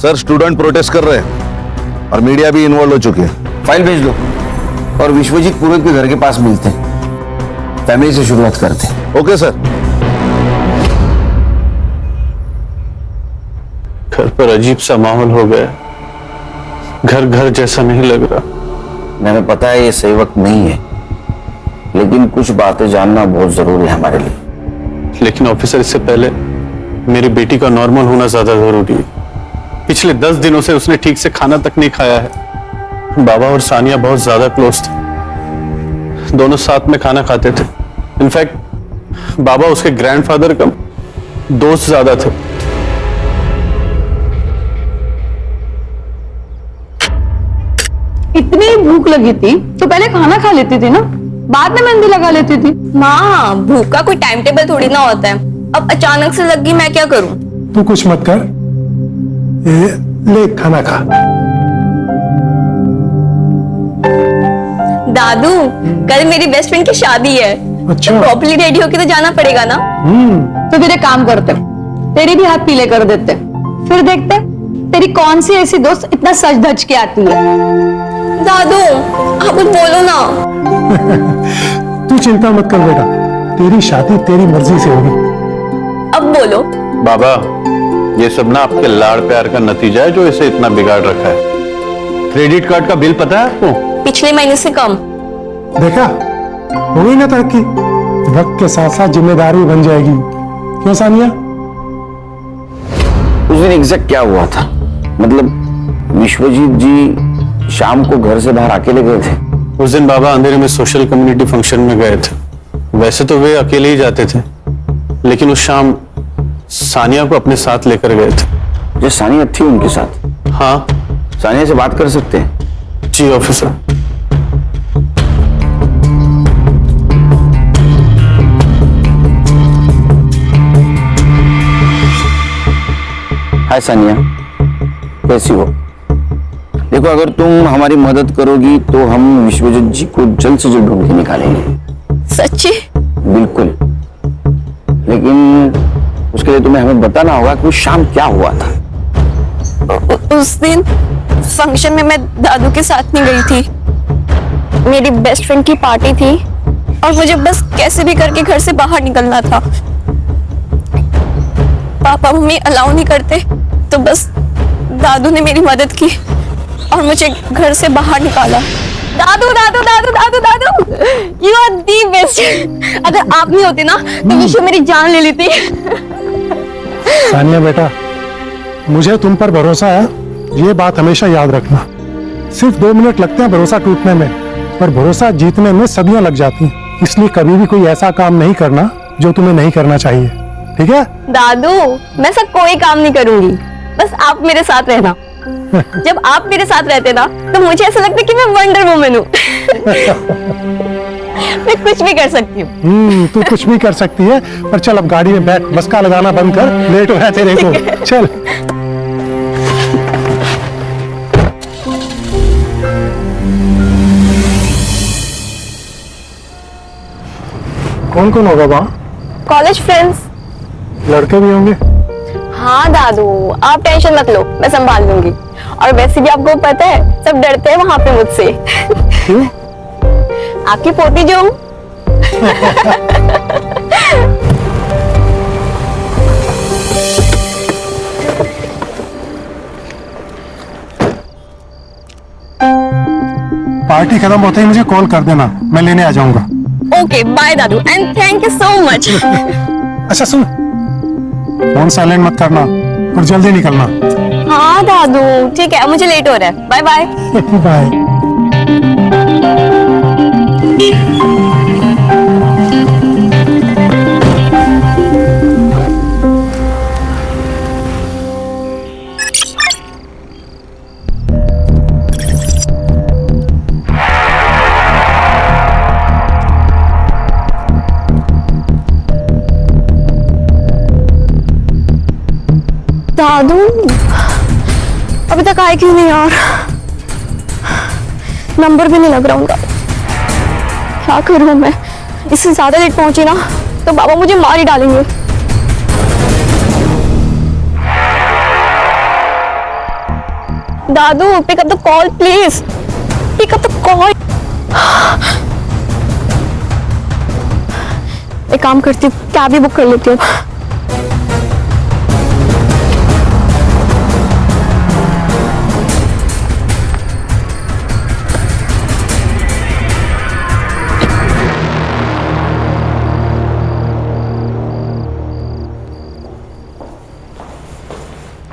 Sir student protest कर रहे हैं और मीडिया भी इन्वॉल्व हो चुकी है। फाइल भेज दो और विश्वजीत पुरोहित के घर के पास मिलते हैं। फैमिली से शुरुआत करते हैं। Okay sir. घर पर अजीब सा माहौल हो गया, घर घर जैसा नहीं लग रहा। मैंने पता है ये सही वक्त नहीं है, लेकिन कुछ बातें जानना बहुत जरूरी है हमारे लिए। लेकिन ऑफिसर, इससे पहले मेरी बेटी का नॉर्मल होना ज्यादा जरूरी है। पिछले 10 दिनों से उसने ठीक से खाना तक नहीं खाया है। बाबा और सानिया बहुत ज्यादा क्लोज थे, दोनों साथ में खाना खाते थे। इनफैक्ट बाबा उसके ग्रैंडफादर का दोस्त ज्यादा थे। इतनी भूख लगी थी तो पहले खाना खा लेती थी ना, बाद में मेहंदी लगा लेती थी। माँ, भूख का कोई टाइम टेबल थोड़ी ना होता है। अब अचानक से लग गई, मैं क्या करूं? तू कुछ मत कर, ये ले खाना खा। दादू, कल मेरी बेस्ट फ्रेंड की शादी है। अच्छा। तो प्रॉपर्ली रेडी होके तो जाना पड़ेगा ना। तो फिर एक काम करते, तेरी भी हाथ पीले कर देते, फिर देखते तेरी कौन सी ऐसी दोस्त इतना सज धज के आती है। दादू, आप कुछ बोलो ना। तू चिंता मत कर बेटा, तेरी शादी तेरी मर्जी से होगी। अब बोलो। बाबा, ये सब ना आपके लाड़ प्यार का नतीजा है जो इसे इतना बिगाड़ रखा है। क्रेडिट कार्ड का बिल पता है आपको? पिछले महीने से कम। देखा, हो गई ना तरक्की। वक्त के साथ साथ जिम्मेदारी बन जाएगी। क्यों सानिया? उस दिन एग्जैक्ट क्या हुआ था? मतलब विश्वजीत जी शाम को घर से बाहर अकेले गए थे? उस दिन बाबा अंधेरे में सोशल कम्युनिटी फंक्शन में गए थे। वैसे तो वे अकेले ही जाते थे, लेकिन उस शाम सानिया को अपने साथ लेकर गए थे। जो सानिया थी उनके साथ? हाँ। सानिया से बात कर सकते हैं? जी ऑफिसर। हाय सानिया, कैसी हो? देखो, अगर तुम हमारी मदद करोगी तो हम विश्वजीत जी को जल्द से जल्द ढूंढ के निकालेंगे। सच्ची? बिल्कुल, लेकिन उसके लिए तुम्हें हमें बताना होगा कि उस शाम क्या हुआ था। उस दिन फंक्शन में मैं दादू के साथ नहीं गई थी। मेरी बेस्ट फ्रेंड की पार्टी थी और मुझे बस कैसे भी करके घर से बाहर निकलना था। पापा मम्मी अलाउ नहीं करते, तो बस दादू ने मेरी मदद की और मुझे घर से बाहर निकाला। दादू दादू दादू दादू दादू, यू आर दी बेस्ट। अगर आप नहीं होते ना तो विश्व मेरी जान ले लेती। सानिया बेटा, मुझे तुम पर भरोसा है, ये बात हमेशा याद रखना। सिर्फ 2 मिनट लगते हैं भरोसा टूटने में, पर भरोसा जीतने में सदियां लग जाती हैं। इसलिए कभी भी कोई ऐसा काम नहीं करना जो तुम्हें नहीं करना चाहिए, ठीक है? दादू, मैं सब कोई काम नहीं करूंगी, बस आप मेरे साथ रहना। जब आप मेरे साथ रहते ना तो मुझे ऐसा लगता है कि मैं वंडर वुमन हूँ। मैं कुछ भी कर सकती हूँ। तू कुछ भी कर सकती है, पर चल अब गाड़ी में बैठ, बस का लगाना बंद कर, लेट हो रहा है तेरे को। चल। कौन कौन होगा वहाँ? College friends. लड़के भी होंगे? हाँ दादू, आप टेंशन मत लो, मैं संभाल लूंगी। और वैसे भी आपको पता है, सब डरते हैं वहां पे मुझसे। क्यों? आपकी पोती जो हूँ। पार्टी खत्म होते ही मुझे कॉल कर देना, मैं लेने आ जाऊंगा। ओके बाय दादू, and thank you so much. अच्छा सुन, फोन साइलेंट मत करना और जल्दी निकलना। हाँ दादू, ठीक है, मुझे लेट हो रहा है। Bye bye. बाय। दादू, अभी तक आए क्यों नहीं यार? नंबर भी नहीं लग रहा उनका। क्या करूं मैं? इससे ज्यादा लेट पहुंची ना तो बाबा मुझे मार ही डालेंगे। दादू pick up the call please, pick up the call. एक काम करती हूँ, कैब ही बुक कर लेती हूँ।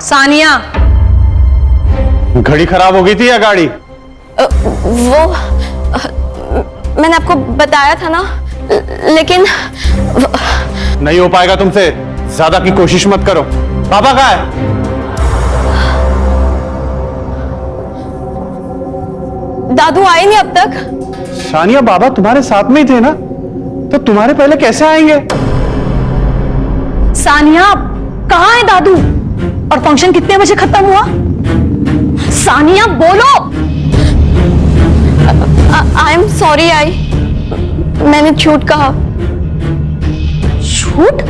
सानिया, घड़ी खराब हो गई थी या गाड़ी? वो मैंने आपको बताया था ना, लेकिन नहीं हो पाएगा तुमसे, ज्यादा की कोशिश मत करो। पापा कहाँ है? दादू आए नहीं अब तक। सानिया, बाबा तुम्हारे साथ में ही थे ना, तो तुम्हारे पहले कैसे आएंगे? सानिया कहाँ है दादू? और फंक्शन कितने बजे खत्म हुआ? सानिया बोलो। आई एम सॉरी, मैंने झूठ कहा। झूठ?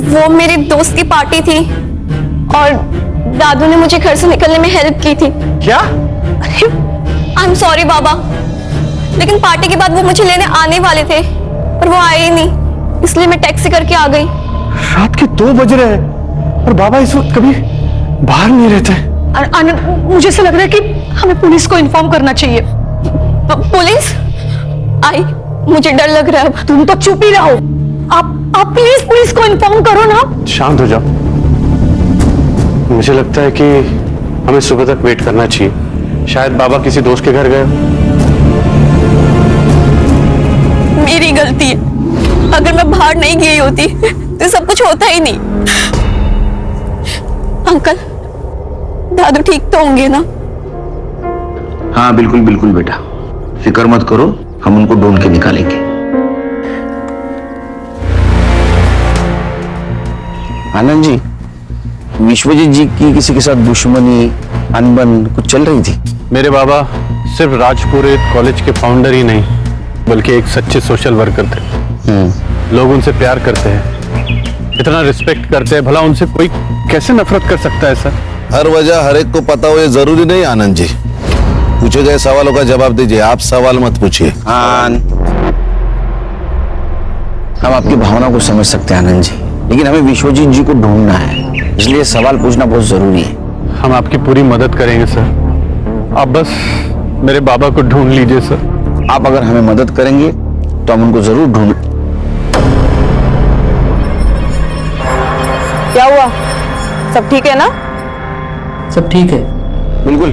वो मेरे दोस्त की पार्टी थी और दादू ने मुझे घर से निकलने में हेल्प की थी। क्या? आई एम सॉरी बाबा, लेकिन पार्टी के बाद वो मुझे लेने आने वाले थे पर वो आए ही नहीं, इसलिए मैं टैक्सी करके आ गई। रात के 2 बज रहे हैं और बाबा इस वक्त कभी बाहर नहीं रहते। आनंद, मुझे ऐसा लग रहा है कि हमें पुलिस को इन्फॉर्म करना चाहिए। पुलिस? आई, मुझे डर लग रहा है। तुम तो चुप ही रहो। आप प्लीज पुलिस को इन्फॉर्म करो ना। शांत हो जाओ। मुझे लगता है कि हमें सुबह तक वेट करना चाहिए, शायद बाबा किसी दोस्त के घर गए। मेरी गलती है, अगर मैं बाहर नहीं गई होती तो सब कुछ होता ही नहीं। अंकल, दादू ठीक तो होंगे ना? हाँ बिल्कुल बिल्कुल बेटा, फिक्र मत करो, हम उनको ढूंढ के निकालेंगे। आनंद जी, विश्वजीत जी की किसी के साथ दुश्मनी, अनबन कुछ चल रही थी? मेरे बाबा सिर्फ राजपुरोहित कॉलेज के फाउंडर ही नहीं, बल्कि एक सच्चे सोशल वर्कर थे। लोग उनसे प्यार करते हैं, इतना रिस्पेक्ट करते हैं, भला उनसे कोई कैसे नफरत कर सकता है सर? हर वजह हर एक को पता हो ये जरूरी नहीं आनंद जी। पूछे गए सवालों का जवाब दीजिए, आप सवाल मत पूछिए। हम आपकी भावना को समझ सकते हैं आनंद जी, लेकिन हमें विश्वजीत जी को ढूंढना है, इसलिए सवाल पूछना बहुत जरूरी है। हम आपकी पूरी मदद करेंगे सर, आप बस मेरे बाबा को ढूंढ लीजिए सर। आप अगर हमें मदद करेंगे तो हम उनको जरूर ढूंढ। क्या हुआ? सब ठीक है ना? सब ठीक है। बिल्कुल।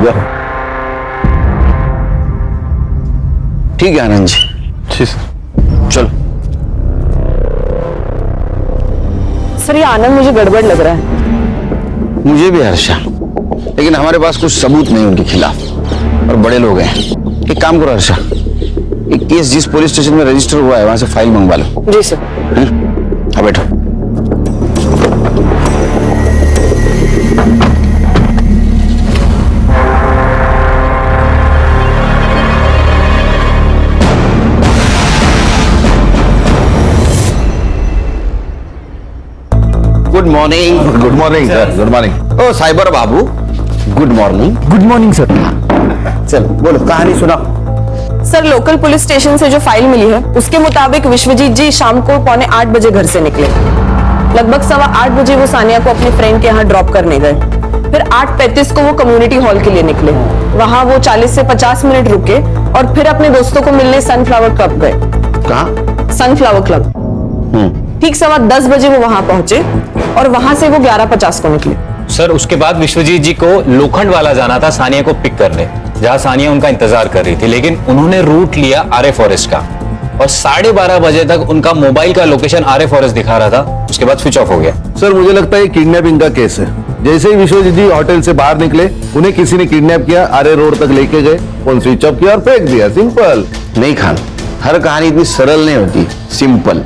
जाओ। ठीक है आनंद जी। जी सर। चलो। सर ये आनंद मुझे गड़बड़ लग रहा है। मुझे भी हर्षा, लेकिन हमारे पास कुछ सबूत नहीं उनके खिलाफ और बड़े लोग हैं। एक काम करो हर्षा, एक केस जिस पुलिस स्टेशन में रजिस्टर हुआ है वहां से फाइल मंगवा लो। जी सर। हाँ बैठो। Good morning. Good morning sir. Good morning. ओ साइबर बाबू, good morning. Good morning sir. चल बोलो, कहानी सुना। सर लोकल पुलिस स्टेशन से जो फाइल मिली है उसके मुताबिक विश्वजीत जी शाम को 7:45 बजे घर से निकले। लगभग 8:15 बजे वो सानिया को अपने फ्रेंड के यहाँ ड्रॉप करने गए। फिर 8:35 को वो कम्युनिटी हॉल के लिए निकले। वहाँ वो 40 से 50 मिनट रुके और फिर अपने दोस्तों को मिलने सनफ्लावर क्लब गए। कहाँ? Sunflower club. ठीक 10:15 बजे वो वहां पहुंचे और वहां से वो 11:50 को निकले। सर उसके बाद विश्वजीत जी को लोखंड वाला जाना था सानिया को पिक करने, जहां सानिया उनका इंतजार कर रही थी, लेकिन उन्होंने रूट लिया आर्य फॉरेस्ट का और 12:30 बजे तक उनका मोबाइल का लोकेशन आर्य फॉरेस्ट दिखा रहा था, उसके बाद स्विच ऑफ हो गया। सर मुझे लगता है किडनैपिंग का केस है। जैसे ही विश्वजीत जी होटल से बाहर निकले, उन्हें किसी ने किडनैप किया, आर्य रोड तक लेके गए, फोन स्विच ऑफ किया और फेंक दिया। सिंपल। नहीं खान, हर कहानी इतनी सरल नहीं होती, सिंपल।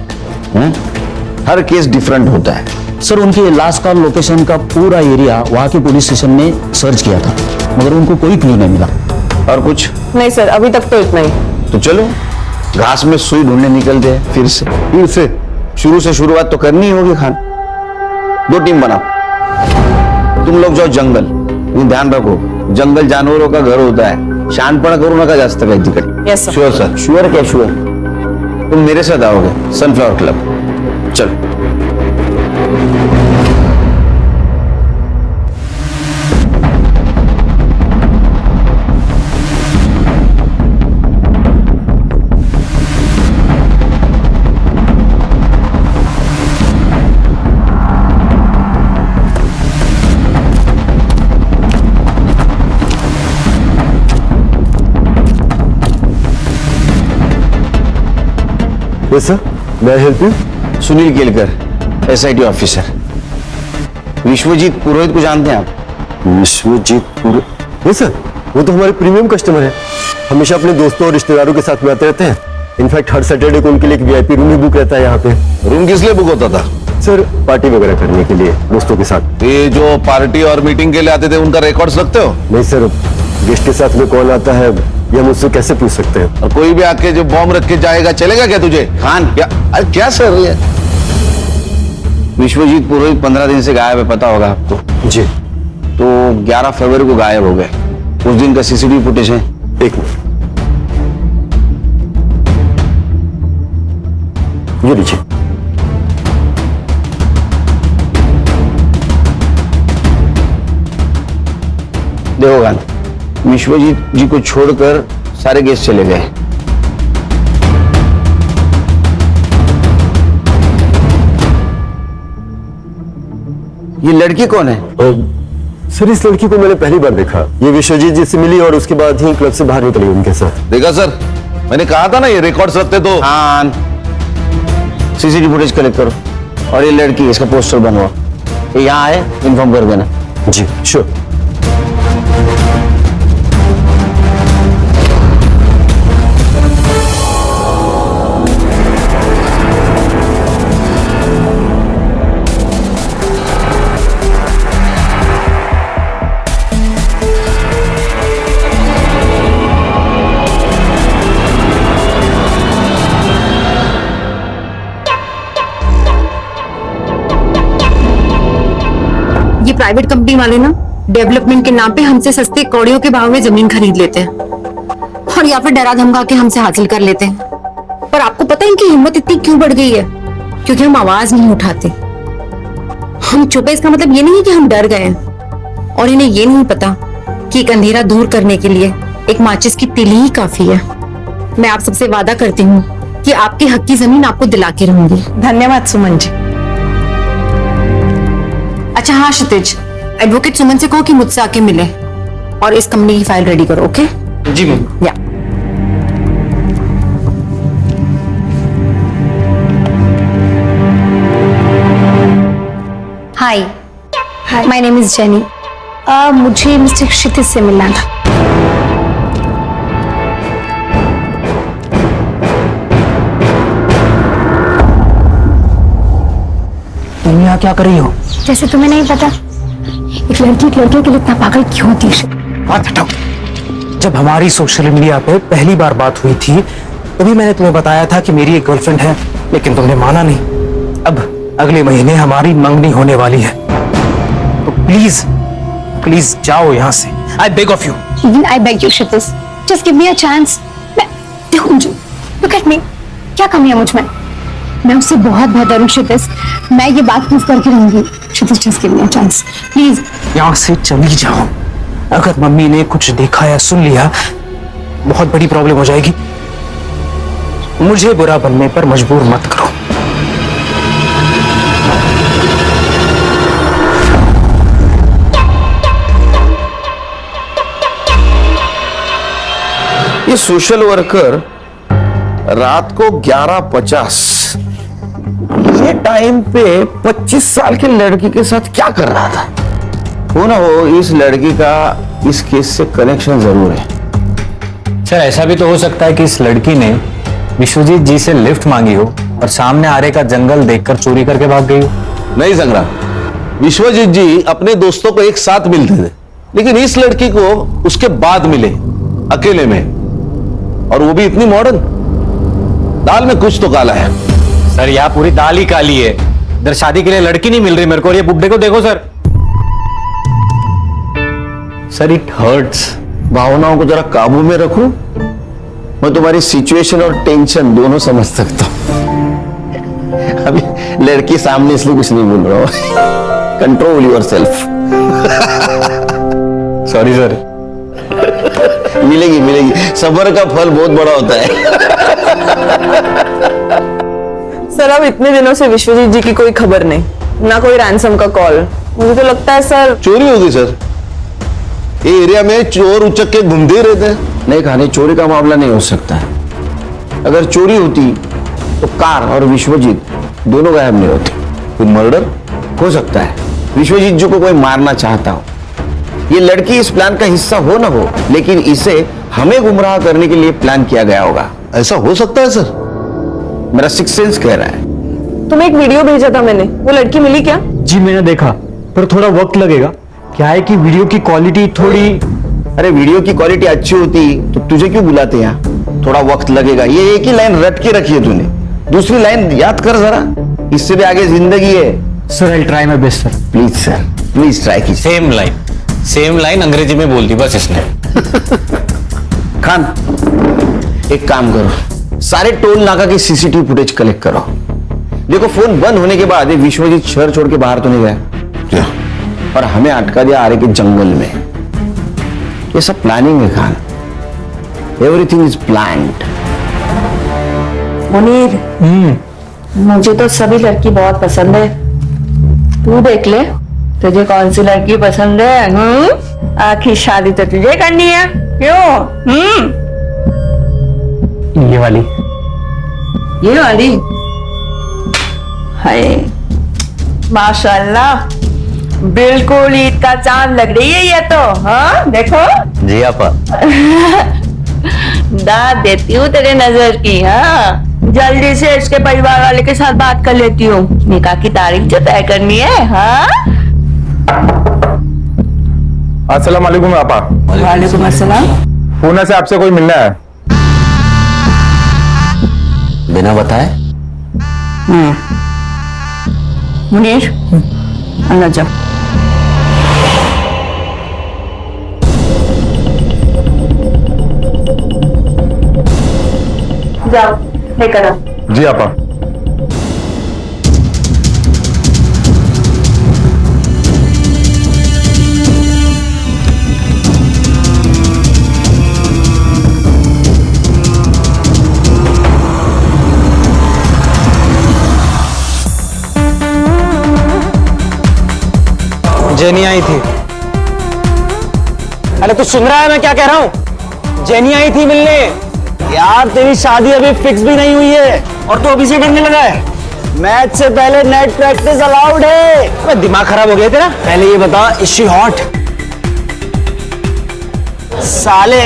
हर केस डिफरेंट होता है। सर उनकी लाश का लोकेशन का पूरा एरिया वहाँ के पुलिस स्टेशन ने सर्च किया था, मगर उनको कोई क्लू नहीं मिला। और कुछ नहीं सर, अभी तक तो इतना ही। तो चलो घास में सुई ढूंढने निकलते हैं। फिर से शुरू से शुरुआत तो करनी ही होगी खान। 2 टीम बनाओ। तुम लोग जाओ जंगल, लेकिन ध्यान रखो जंगल जानवरों का घर होता है, शानपणा करू नका जास्त काही तिकडे. Yes sir. Sure sir. Sure क्या श्योर? तुम मेरे साथ आओगे सनफ्लावर क्लब. चलो. सर, मैं help you? Sunil Kelkar, SIT officer. Vishwajeet Purohit को जानते हैं आप? विश्वजीत पुरोहित? सर, वो तो हमारे प्रीमियम कस्टमर है. हमेशा अपने दोस्तों और रिश्तेदारों के साथ में आते रहते हैं. इनफैक्ट हर सैटरडे को उनके लिए एक VIP रूम ही बुक रहता है यहाँ पे. रूम किस लिए बुक होता था? सर, पार्टी वगैरह करने के लिए दोस्तों के साथ. ये जो पार्टी और मीटिंग के लिए आते थे उनका रिकॉर्ड्स रखते हो? नहीं सर, गेस्ट के साथ में कौन आता है ये मुझसे कैसे पूछ सकते हैं? और कोई भी आके जो बॉम्ब रख के जाएगा चलेगा क्या तुझे? खान क्या? अरे क्या सर ये? विश्वजीत पुरोहित 15 दिन से गायब है, पता होगा आपको. जी. तो 11 फरवरी को गायब हो गए. उस दिन का CCTV फुटेज है. एक मिनट, ये लीजिए. देखो खान, विश्वजीत जी को छोड़कर सारे गेस्ट चले गए. ये लड़की कौन है? सर, इस लड़की को मैंने पहली बार देखा. ये विश्वजीत जी से मिली और उसके बाद ही क्लब से बाहर निकली उनके साथ. देखा सर, मैंने कहा था ना ये रिकॉर्ड्स रखते तो. हाँ, CCTV फुटेज कलेक्ट करो और ये लड़की इसका पोस्टर बनवाओ. ये यहाँ आए इन्फॉर्म कर देना. जी श्योर. ये प्राइवेट कंपनी वाले ना डेवलपमेंट के नाम पे हमसे सस्ते कौड़ियों के भाव में जमीन खरीद लेते हैं और या फिर डरा धमका के हमसे हासिल कर लेते हैं. पर आपको पता है इनकी हिम्मत इतनी क्यों बढ़ गई है? क्योंकि हम आवाज नहीं उठाते. हम चुप है इसका मतलब ये नहीं कि हम डर गए हैं. और इन्हें ये नहीं पता कि एक अंधेरा दूर करने के लिए एक माचिस की तीली ही काफी है. मैं आप सबसे वादा करती हूँ कि आपके हक की जमीन आपको दिला के रहूंगी. धन्यवाद सुमन जी. अच्छा हाँ क्षितिज, एडवोकेट सुमन से कहो कि मुझसे आके मिले और इस कंपनी की फाइल रेडी करो. ओके जी मैम. या हाय, माय नेम इज जेनी. मुझे मिस्टर क्षितिज से मिलना था. तुम यहाँ क्या कर रही हो? जैसे तुम्हें नहीं पता, एक लड़के के लिए इतना पागल क्यों होती है? बात हटाओ. जब हमारी सोशल मीडिया पे पहली बार बात हुई थी तभी मैंने तुम्हें बताया था कि मेरी एक गर्लफ्रेंड है, लेकिन तुमने माना नहीं. अब अगले महीने हमारी मंगनी होने वाली है, तो प्लीज प्लीज जाओ यहाँ से. I beg of you. Even I beg you, Kshitij, just give me a chance. मैं देखो मुझे, look at me, क्या कमी है मुझ में? मैं उससे बहुत बेहतर हूँ क्षितिज. मैं ये बात प्रूव करके रहूंगी. क्षितिज, just give me a chance, please. यहाँ से चली जाओ. अगर मम्मी ने कुछ देखा या सुन लिया बहुत बड़ी प्रॉब्लम हो जाएगी. मुझे बुरा बनने पर मजबूर मत करो. ये सोशल वर्कर रात को 11:50 ये टाइम पे 25 साल की लड़की के साथ क्या कर रहा था? हो ना हो, इस लड़की का इस केस से कनेक्शन जरूर है. सर ऐसा भी तो हो सकता है कि इस लड़की ने विश्वजीत जी से लिफ्ट मांगी हो और सामने आरे का जंगल देखकर चोरी करके भाग गई हो. नहीं संग्राम, विश्वजीत जी अपने दोस्तों को एक साथ मिलते थे, लेकिन इस लड़की को उसके बाद मिले अकेले में, और वो भी इतनी मॉडर्न. दाल में कुछ तो काला है. सर यहाँ पूरी दाल ही काली है. इधर शादी के लिए लड़की नहीं मिल रही मेरे को, और ये बुड्ढे को देखो सर. Sir it hurts. भावनाओं को जरा काबू में रखो। मैं तुम्हारी सिचुएशन और टेंशन दोनों समझ सकता हूं। अभी लड़की सामने इसलिए कुछ नहीं बोल रहा हूं। Control yourself. Sorry sir. मिलेगी मिलेगी, सब्र का फल बहुत बड़ा होता है। सर अब इतने दिनों से विश्वजीत जी की कोई खबर नहीं, ना कोई रैंसम का कॉल। मुझे तो लगता है सर चोरी होगी सर। ये एरिया में चोर उचक के घूमते ही रहते हैं। नहीं कहानी, चोरी का मामला नहीं हो सकता है। अगर चोरी होती तो कार और विश्वजीत दोनों गायब नहीं होते। कोई मर्डर हो सकता है विश्वजीत जी को कोई मारना चाहता हो। ये लड़की इस प्लान का हिस्सा हो ना हो, लेकिन इसे हमें गुमराह करने के लिए प्लान किया गया होगा। ऐसा हो सकता है सर? मेरा सिक्स सेंस कह रहा है। तुम्हें एक वीडियो भेजा था मैंने, वो लड़की मिली क्या? जी मैंने देखा, पर थोड़ा वक्त लगेगा। क्या है कि वीडियो की क्वालिटी थोड़ी। अरे वीडियो की क्वालिटी अच्छी होती तो तुझे क्यों बुलाते यहाँ? थोड़ा वक्त लगेगा। ये एक ही लाइन रट के रखी है तूने, दूसरी लाइन याद कर जरा। इससे भी आगे जिंदगी है। Sir I try my best sir. Please sir, please try कीजिए। सेम लाइन अंग्रेजी में बोल दी बस इसने। खान एक काम करो, सारे टोल नाका की सीसीटीवी फुटेज कलेक्ट करो। देखो फोन बंद होने के बाद विश्वजीत शहर छोड़ के बाहर तो नहीं गया और हमें अटका दिया आरे के जंगल में। ये सब प्लानिंग है Khan, everything is planned. Munir, मुझे तो सभी लड़की बहुत पसंद है। तू देख ले तुझे कौन सी लड़की पसंद है। आखिर शादी तो तुझे करनी है, क्यों? ये वाली। ये वाली? हाय माशाल्लाह, बिल्कुल ईद का चांद लग रही है ये तो। हाँ देखो। जी आपा। दाद देती हूँ तेरे नजर की। हाँ जल्दी से इसके परिवार वाले के साथ बात कर लेती हूँ, निकाह की तारीख जो तय करनी है। हाँ अस्सलाम वालेकुम आपा। वालेकुम अस्सलाम। पुणे से आपसे कोई मिलना है। बिना बताए? मुनीर अंदर जाओ। जाओ लेकर आओ। जी आपा। जेनी आई थी। अरे तू सुन रहा है मैं क्या कह रहा हूँ? जेनी आई थी मिलने। यार तेरी शादी अभी फिक्स भी नहीं हुई है और तू अभी से डरने लगा है। मैच से पहले नेट प्रैक्टिस अलाउड है। अबे दिमाग खराब हो गया तेरा? पहले ये बता, इज शी हॉट? साले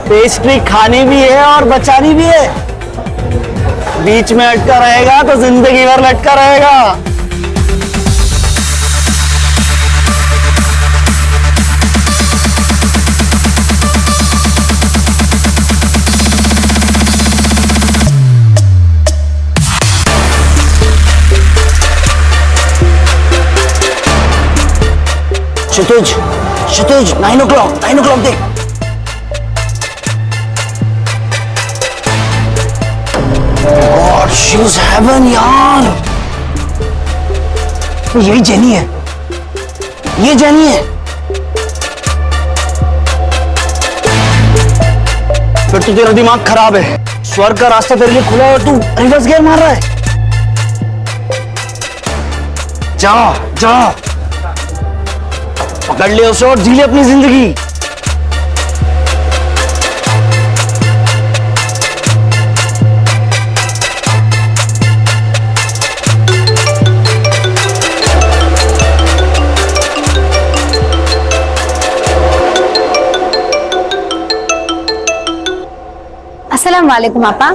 पेस्ट्री खानी भी है और बचानी भी है। बीच में अटका रहेगा तो जिंदगी भर लटका रहेगा। क्षितिज 9 o'clock देख। God, she's heaven यार। तो यही जेनी है, ये जेनी है। फिर तो तेरा दिमाग खराब है। स्वर्ग का रास्ता तेरे लिए खुला है और तू रिवर्स गियर मार रहा है। जा जा पकड़ ले उसे और जी ले अपनी जिंदगी। अस्सलाम वालेकुम आपा।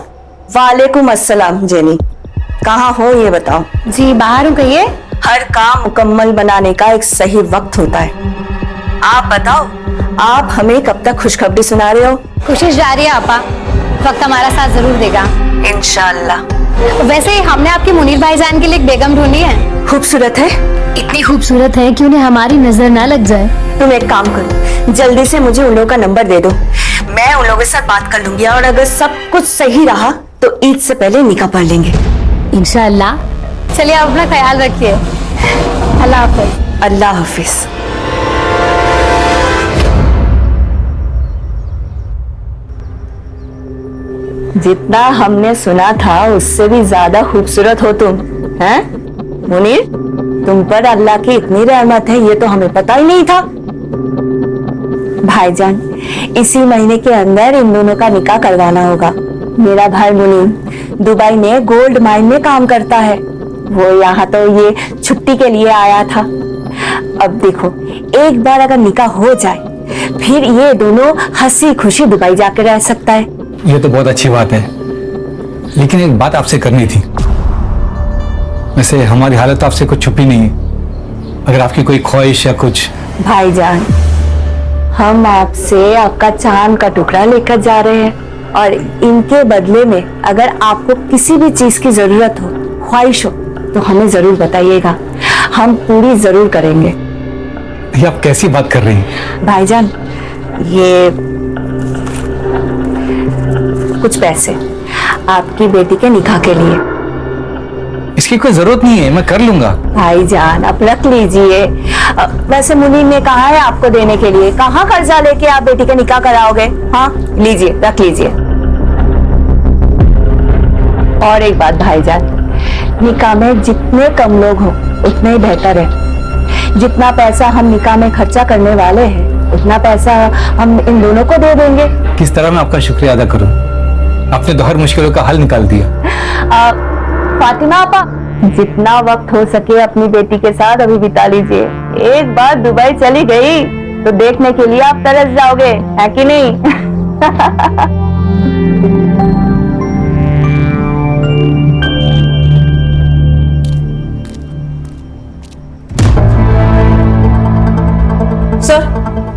वालेकुम अस्सलाम। जेनी कहाँ हो ये बताओ। जी बाहर हूँ, कहिए। हर काम मुकम्मल बनाने का एक सही वक्त होता है। आप बताओ, आप हमें कब तक खुशखबरी सुना रहे हो? कोशिश जारी है आपा, वक्त हमारा साथ जरूर देगा इंशाल्लाह। वैसे हमने आपके मुनीर भाईजान के लिए एक बेगम ढूंढी है। खूबसूरत है? इतनी खूबसूरत है कि उन्हें हमारी नजर ना लग जाए। तुम एक काम करो, जल्दी से मुझे उन लोगों का नंबर दे दो, मैं उन लोगों के साथ बात कर लूंगी और अगर सब कुछ सही रहा तो ईद से पहले निकाह पढ़ लेंगे इंशाअल्लाह। चलिए आप अपना ख्याल रखिए। अल्लाह हाफिज। अल्लाह हाफिज। जितना हमने सुना था उससे भी ज्यादा खूबसूरत हो तुम, हैं? मुनीर, तुम पर अल्लाह की इतनी रहमत है ये तो हमें पता ही नहीं था। भाईजान, इसी महीने के अंदर इन दोनों का निकाह करवाना होगा। मेरा भाई मुनीर दुबई में गोल्ड माइन में काम करता है, वो यहाँ तो ये छुट्टी के लिए आया था। अब देखो, एक बार अगर निकाह हो जाए फिर ये दोनों हंसी खुशी दुबई जाकर रह सकता है। ये तो बहुत अच्छी बात है, लेकिन एक बात आपसे करनी थी। वैसे हमारी हालत तो आपसे कुछ छुपी नहीं है, अगर आपकी कोई ख्वाहिश या कुछ। भाईजान, हम आपसे आपका चांद का टुकड़ा लेकर जा रहे हैं और इनके बदले में अगर आपको किसी भी चीज की जरूरत हो, ख्वाहिश हो, तो हमें जरूर बताइएगा, हम पूरी जरूर करेंगे। ये आप कैसी बात कर रही हैं? भाईजान, ये कुछ पैसे आपकी बेटी के निकाह के लिए। इसकी कोई जरूरत नहीं है, मैं कर लूंगा। भाईजान, आप रख लीजिए। वैसे मुनीर ने कहा है आपको देने के लिए, कहाँ कर्जा लेके आप बेटी का निकाह कराओगे? हाँ, लीजिए, रख लीजिए। और एक बात भाईजान, निकाह में जितने कम लोग हो उतने ही बेहतर है। जितना पैसा हम निकाह में खर्चा करने वाले हैं उतना पैसा हम इन दोनों को दे देंगे। किस तरह मैं आपका शुक्रिया अदा करूं? आपने तो हर मुश्किलों का हल निकाल दिया। फातिमा आपा, जितना वक्त हो सके अपनी बेटी के साथ अभी बिता लीजिए। एक बार दुबई चली गई तो देखने के लिए आप तरस जाओगे, है कि नहीं?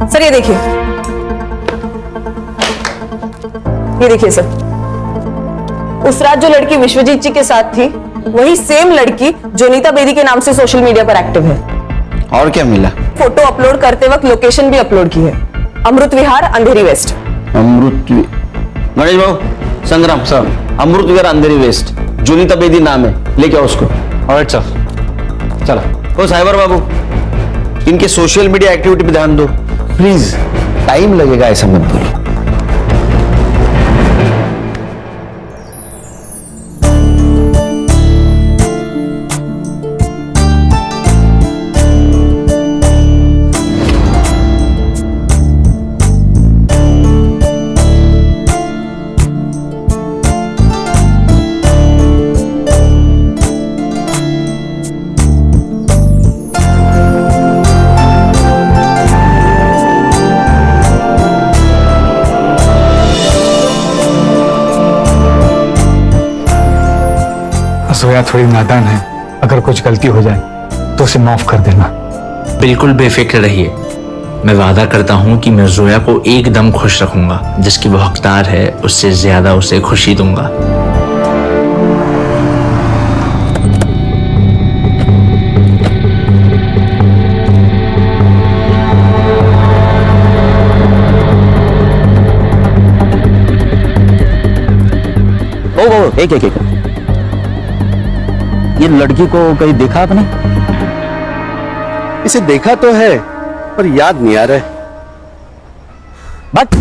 सर ये देखिए, सर, उस रात जो लड़की विश्वजीत जी के साथ थी वही सेम लड़की जोनीता बेदी के नाम से सोशल मीडिया पर एक्टिव है। और क्या मिला? फोटो अपलोड करते वक्त लोकेशन भी अपलोड की है, अमृत विहार, अंधेरी वेस्ट। गणेश बाबू, संग्राम सर, अमृत विहार, अंधेरी वेस्ट, जोनीता बेदी नाम है, लेके आओ उसको। ऑलराइट सर, चलो। ओ साइबर बाबू, इनके सोशल मीडिया एक्टिविटी पे ध्यान दो प्लीज। टाइम लगेगा ऐसा मत बोलो। जोया थोड़ी नादान है, अगर कुछ गलती हो जाए तो उसे माफ कर देना। बिल्कुल बेफिक्र रहिए, मैं वादा करता हूँ कि मैं जोया को एकदम खुश रखूंगा। जिसकी वो हकदार है उससे ज्यादा उसे खुशी दूंगा। ओ एक ये लड़की को कहीं देखा आपने? इसे देखा तो है पर याद नहीं आ रहा है। बट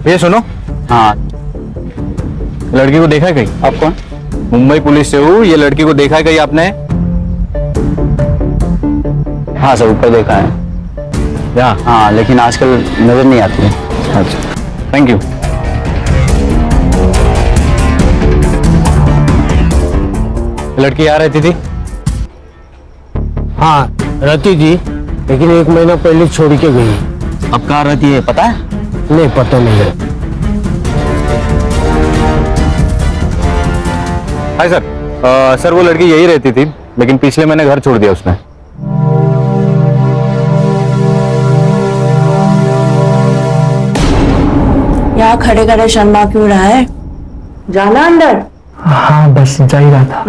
ये सुनो, हाँ, लड़की को देखा है कहीं? आप कौन? मुंबई पुलिस से हूँ। ये लड़की को देखा है कहीं आपने? हाँ सर, ऊपर देखा है। या हाँ, लेकिन आजकल नजर नहीं आती है। अच्छा, थैंक यू। लड़की यहाँ रहती थी? हाँ रहती थी, लेकिन 1 महीना पहले छोड़ के गई। अब कहाँ रहती है पता है? नहीं पता नहीं है। हाय सर, सर वो लड़की यही रहती थी, लेकिन पिछले महीने घर छोड़ दिया उसने। यहाँ खड़े खड़े शर्मा क्यों रहा है? जाना अंदर। हाँ बस जा ही रहा था।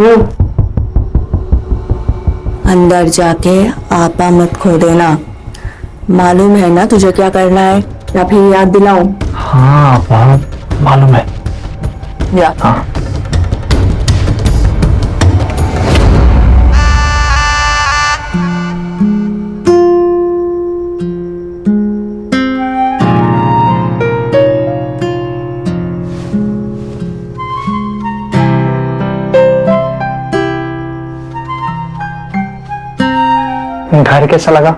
अंदर जाके आपा मत खो देना, मालूम है ना तुझे क्या करना है, या फिर याद दिलाऊं? हाँ आपा, मालूम है। या हाँ। घर कैसा लगा?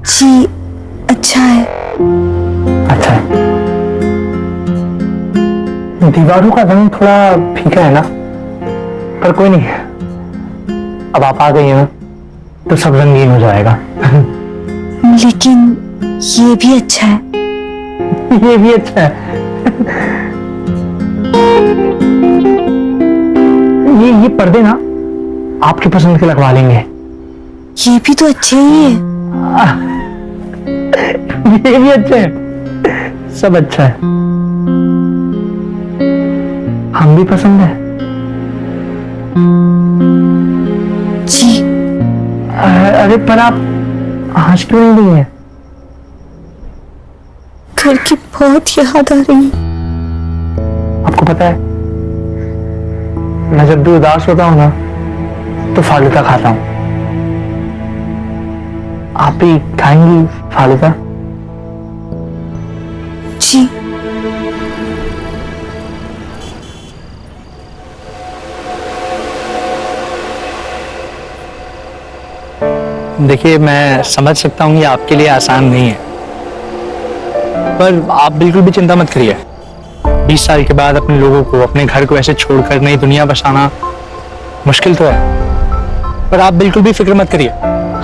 जी अच्छा है। अच्छा है। दीवारों का रंग थोड़ा फीका है ना, पर कोई नहीं, अब आप आ गई हैं तो सब रंगीन हो जाएगा। लेकिन ये भी अच्छा है। ये भी अच्छा है। ये पर्दे ना आपकी पसंद के लगवा लेंगे। ये भी तो अच्छे ही है। ये भी अच्छे हैं, सब अच्छा है। हम भी पसंद है जी। अरे पर आप हंस क्यों नहीं रही हैं? घर की बहुत याद आ रही है। आपको पता है, मैं जब भी उदास होता हूं ना तो फालूदा खाता हूं। आप भी खाएंगी फालूदा? जी। देखिए, मैं समझ सकता हूँ ये आपके लिए आसान नहीं है, पर आप बिल्कुल भी चिंता मत करिए। 20 साल के बाद अपने लोगों को, अपने घर को ऐसे छोड़कर नई दुनिया बसाना मुश्किल तो है, पर आप बिल्कुल भी फिक्र मत करिए।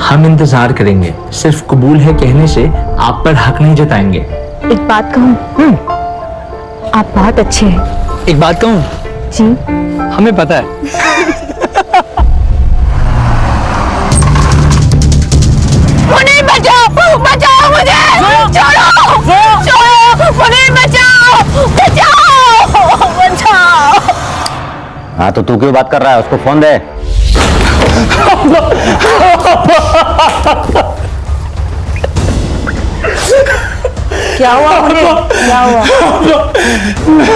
हम इंतजार करेंगे, सिर्फ कबूल है कहने से आप पर हक नहीं जताएंगे। एक बात कहूँ, आप बहुत अच्छे हैं। एक बात कहूँ? जी। हमें पता है। मुनीर बचाओ, बचाओ मुझे, छोड़ो, छोड़ो, मुनीर बचाओ, बचाओ, बचाओ। हाँ तो तू क्यों बात कर रहा है? उसको फोन दे। क्या हुआ मुनीर? क्या हुआ?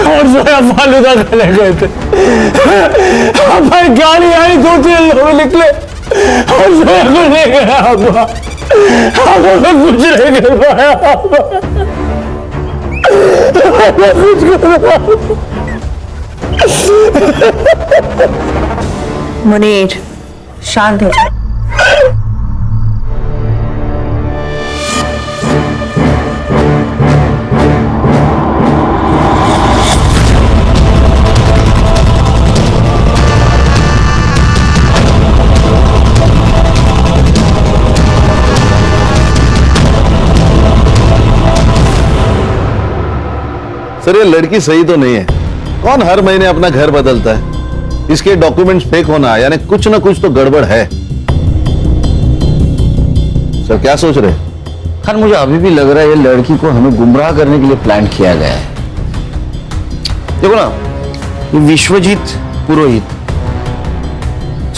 और जोया फालूदा खाने गए थे, पर गाड़ी आई, 2-3 लोग निकले और जोया को ले गया। हमें कुछ नहीं कर पाया। मुनीर शांत हो जा। सर ये लड़की सही तो नहीं है। कौन हर महीने अपना घर बदलता है? इसके डॉक्यूमेंट्स फेक होना यानी कुछ ना कुछ तो गड़बड़ है। सर क्या सोच रहे? खैर मुझे अभी भी लग रहा है ये लड़की को हमें गुमराह करने के लिए प्लान किया गया है। देखो ना, ये Vishwajeet Purohit,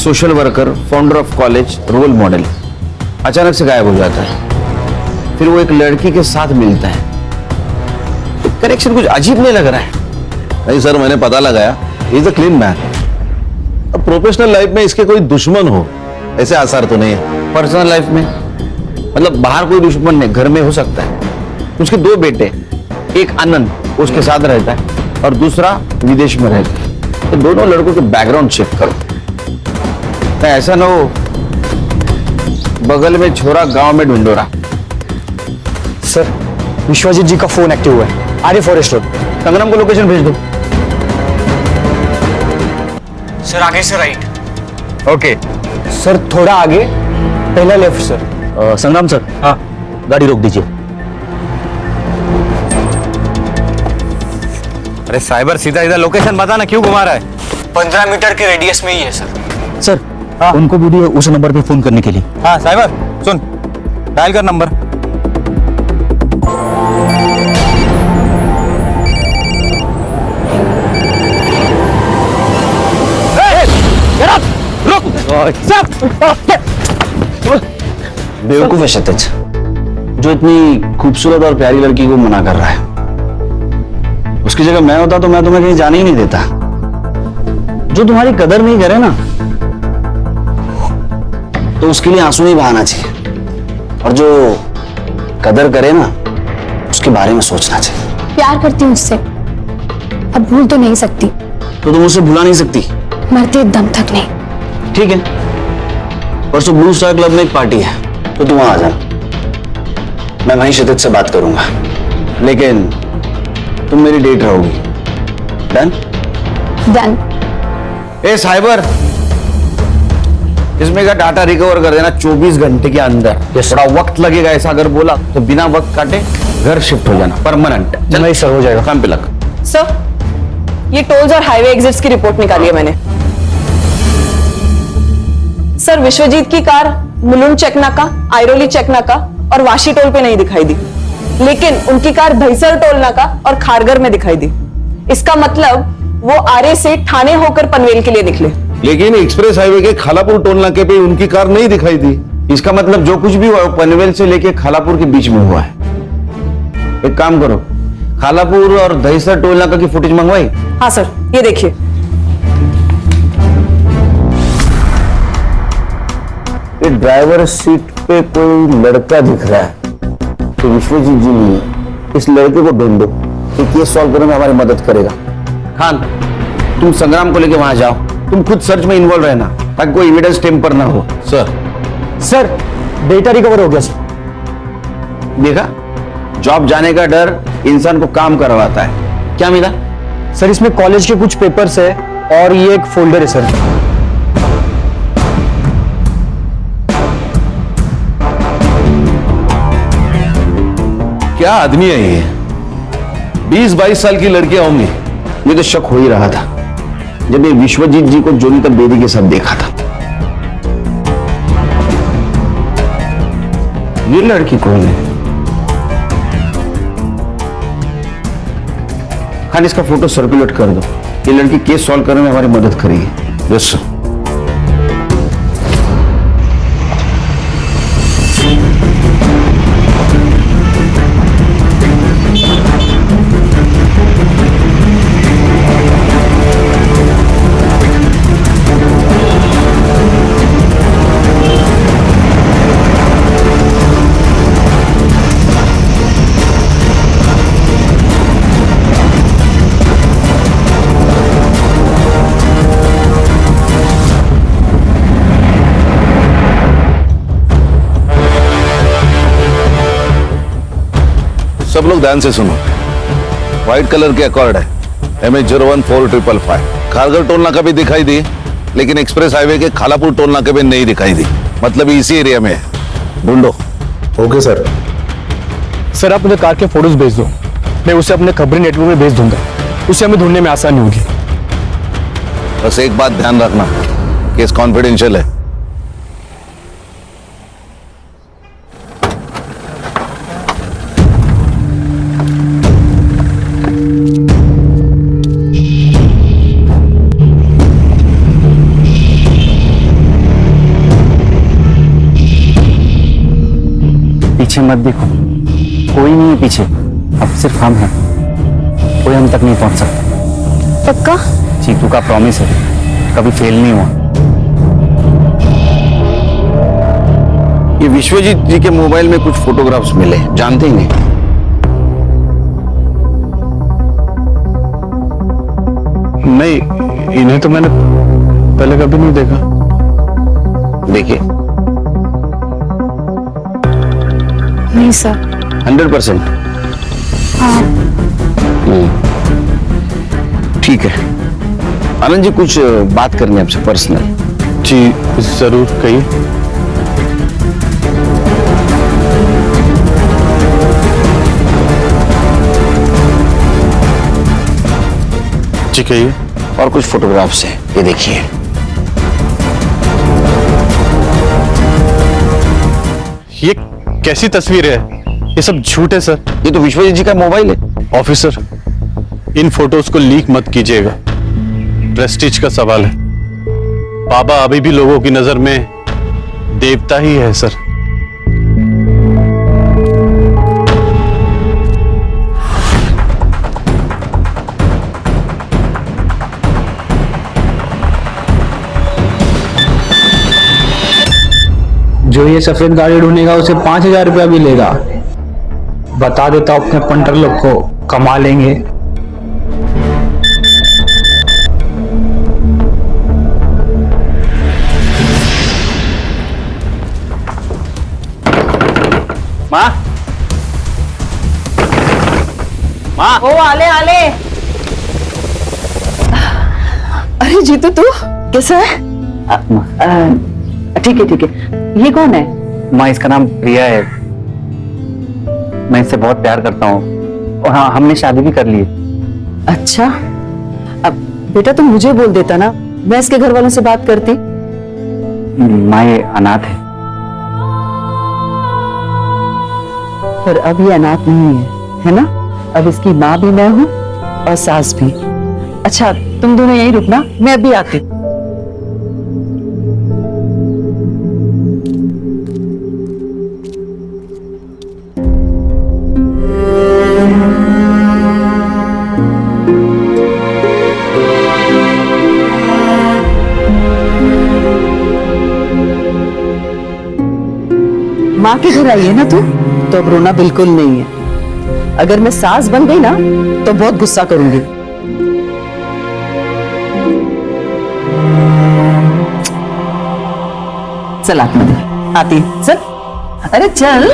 social worker, founder of college, role model, अचानक से गायब हो जाता है। फिर वो एक लड़की के साथ मिलता है। कनेक्शन कुछ अजीब नहीं लग रहा है? नहीं सर, मैंने पता लगाया, इज अ क्लीन मैन। अब प्रोफेशनल लाइफ में इसके कोई दुश्मन हो ऐसे आसार तो नहीं है। पर्सनल लाइफ में मतलब बाहर कोई दुश्मन नहीं, घर में हो सकता है। उसके 2 बेटे, एक आनंद उसके साथ रहता है और दूसरा विदेश में रहता है। तो दोनों लड़कों के बैकग्राउंड चेक करो, ऐसा ना हो बगल में छोरा गांव में ढूंढोरा। सर, विश्वजीत जी का फोन एक्टिव हुआ है, आर्य फॉरेस्ट रोड। संग्राम को लोकेशन भेज दो। सर आगे से राइट। ओके सर थोड़ा आगे, पहला लेफ्ट सर। संग्राम सर, हाँ गाड़ी रोक दीजिए। अरे साइबर, सीधा इधर लोकेशन बता ना, क्यों घुमा रहा है? 15 मीटर के रेडियस में ही है सर। सर उनको बोलिए उस नंबर पे फोन करने के लिए। हाँ साइबर सुन, डायल कर नंबर। बेवकूफ है सतेज, जो इतनी खूबसूरत और प्यारी लड़की को मना कर रहा है। उसकी जगह मैं होता तो मैं तुम्हें कहीं जाने ही नहीं देता। जो तुम्हारी कदर नहीं करे ना, तो उसके लिए आंसू नहीं बहाना चाहिए, और जो कदर करे ना, उसके बारे में सोचना चाहिए। प्यार करती हूँ उससे, अब भूल तो नहीं सकती। तो तुम उसे भुला नहीं सकती? मरते दम तक नहीं। ठीक है, परसों ब्लू स्टार क्लब में एक पार्टी है, तो तुम वहां आ जाना। मैं वहीं क्षितिज से बात करूंगा, लेकिन तुम मेरी डेट रहोगी। डन? डन। ए साइबर, इसमें का डाटा रिकवर कर देना 24 घंटे के अंदर। थोड़ा वक्त लगेगा, ऐसा अगर बोला तो बिना वक्त काटे घर शिफ्ट हो जाना परमानेंट। नहीं सर, हो जाएगा। काम पे लग। सर, ये टोल्स और हाईवे एग्जिट्स की रिपोर्ट निकाली है मैंने। सर, विश्वजीत की कार मुलुंड चेक नाका, आयरोली चेक नाका और वाशी टोल पे नहीं दिखाई दी, लेकिन उनकी कार दहीसर टोल नाका और खारगर में दिखाई दी। इसका मतलब वो आरे से ठाणे होकर पनवेल के लिए निकले। लेकिन एक्सप्रेस हाईवे के खालापुर टोल नाके पे उनकी कार नहीं दिखाई दी। इसका मतलब जो कुछ भी हुआ पनवेल से लेके खालापुर के बीच में हुआ है। एक काम करो, खालापुर और दहीसर टोल नाका की फुटेज मंगवाई? हाँ सर, ये देखिए। ये ड्राइवर सीट पे कोई लड़का दिख रहा है, तो विश्वजीत जी ने इस लड़के को ढूंढो, ये केस सॉल्व करने में हमारी मदद करेगा। खान, तुम संग्राम को लेके वहां जाओ, तुम खुद सर्च में इन्वॉल्व रहना ताकि कोई एविडेंस टेम्पर ना हो। सर, डेटा रिकवर हो गया सर। देखा, जॉब जाने का डर इंसान को काम करवाता है। क्या मिला? सर, इसमें कॉलेज के कुछ पेपर्स है और ये एक फोल्डर है सर। क्या आदमी है ये? 20-22 साल की लड़कियां होंगी। ये तो शक हो ही रहा था जब ये विश्वजीत जी को जोनिता बेदी के साथ देखा था। ये लड़की कौन है? खान, इसका फोटो सर्कुलेट कर दो। ये लड़की केस सॉल्व करने में हमारी मदद करेगी। Yes sir. सब लोग ध्यान से सुनो। व्हाइट कलर के अकॉर्ड है, MH014555। खारगर टोल नाका भी दिखाई दी, लेकिन एक्सप्रेस हाईवे के खालापुर टोल नाके पे नहीं दिखाई दी। मतलब इसी एरिया में है। ढूंढो। Okay sir. सर, आप मुझे कार के फोटोज भेज दो, मैं उसे अपने खबरी नेटवर्क में भेज दूंगा। उसे हमें ढूंढने में आसानी होगी। बस एक बात ध्यान रखना, केस कॉन्फिडेंशियल है। पीछे मत देखो, कोई नहीं है पीछे, अब सिर्फ हम हैं। कोई हम तक नहीं पहुंच सकता। पक्का? चीतू का प्रॉमिस है, कभी फेल नहीं हुआ। ये विश्वजीत जी के मोबाइल में कुछ फोटोग्राफ्स मिले, जानते ही नहीं? नहीं, इन्हें तो मैंने पहले कभी नहीं देखा। देखिए। नहीं सर। 100%? ठीक है। आनंद जी, कुछ बात करनी है आपसे पर्सनल। जी जरूर, कहिए। जी कहिए। और कुछ फोटोग्राफ्स हैं, ये देखिए। ये कैसी तस्वीर है? ये सब झूठ है सर। ये तो विश्वजीत जी का मोबाइल है। ऑफिसर, इन फोटोज को लीक मत कीजिएगा, प्रेस्टीज का सवाल है। बाबा अभी भी लोगों की नजर में देवता ही है सर। जो ये सफेद गाड़ी ढूंढेगा उसे 5,000 रुपया भी लेगा। बता देता हूं अपने पंटर लोग को, कमा लेंगे। माँ, माँ, ओ आले आले। अरे जीतू तू कैसा है? ठीक है ठीक है। ये कौन है? माँ, इसका नाम प्रिया है। मैं इससे बहुत प्यार करता हूँ और हाँ, हमने शादी भी कर ली है। अच्छा, अब बेटा तुम मुझे बोल देता ना, मैं इसके घर वालों से बात करती। माँ, ये अनाथ है। पर अब ये अनाथ नहीं है ना? अब इसकी माँ भी मैं हूँ और सास भी। अच्छा तुम दोनों यहीं रुकना, मैं अभी आती हूँ। माँ के घर आई है ना तू, तो अब रोना बिल्कुल नहीं है। अगर मैं सास बन गई ना तो बहुत गुस्सा करूंगी। चल आती चल। अरे चल।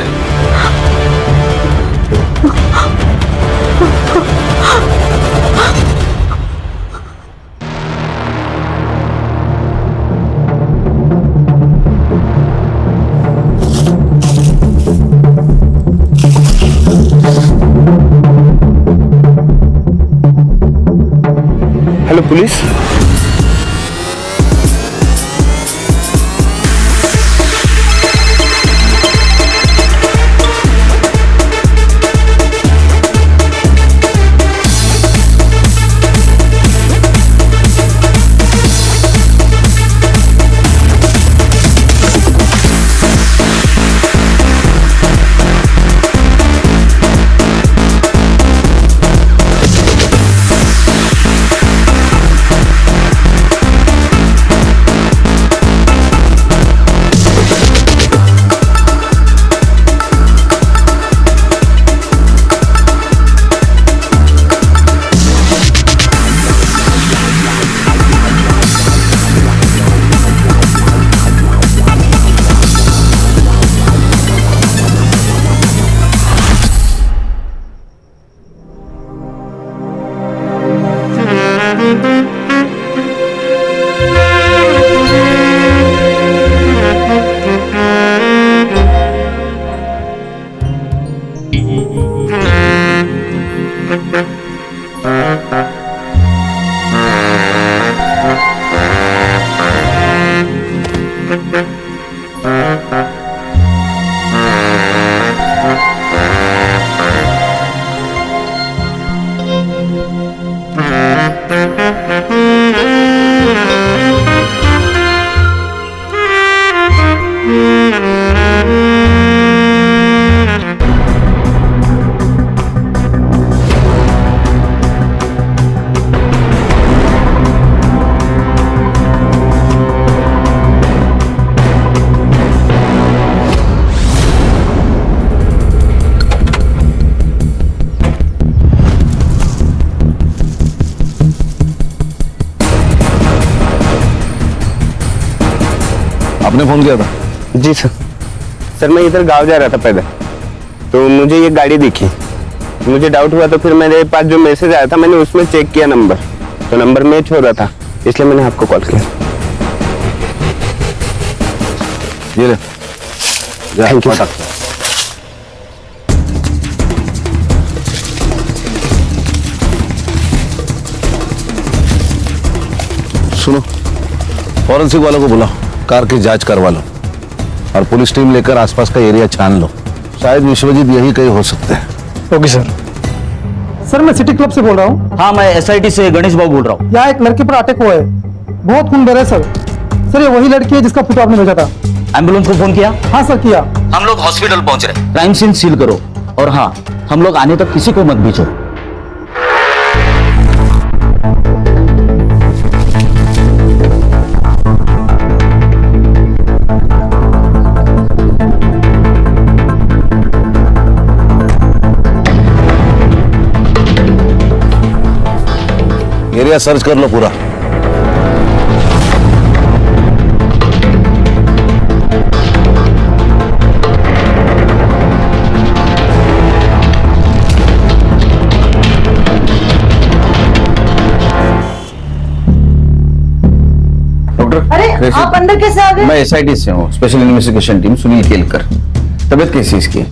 Hello police. आपने फोन किया था? जी सर। सर मैं इधर गांव जा रहा था पैदल, तो मुझे ये गाड़ी दिखी, मुझे डाउट हुआ, तो फिर मेरे पास जो मैसेज आया था मैंने उसमें चेक किया नंबर, तो नंबर मैच हो रहा था, इसलिए मैंने आपको कॉल किया। ये ले, थैंक यू। सुनो, फॉरेंसिक वालों को बुलाओ, कार की जांच करवा लो और पुलिस टीम लेकर आसपास का एरिया छान लो। शायद विश्वजीत यही कहीं हो सकते हैं। Okay sir. सर मैं सिटी क्लब से बोल रहा हूँ। हाँ, मैं एसआईटी से गणेश बाबू बोल रहा हूँ। यहाँ एक लड़की पर अटैक हुआ है, बहुत खून बह रहा है सर। सर ये वही लड़की है जिसका फोटो आपने भेजा था। एम्बुलेंस को फोन किया? हाँ सर किया। हम लोग हॉस्पिटल पहुंच रहे। क्राइम सीन सील करो और हाँ, हम लोग आने तक किसी को मत भेजो। एरिया सर्च कर लो पूरा। डॉक्टर, आप अंदर कैसे आ गए? मैं एसआईटी से हूँ, special investigation team, Sunil Kelkar. तबीयत कैसी है इसकी?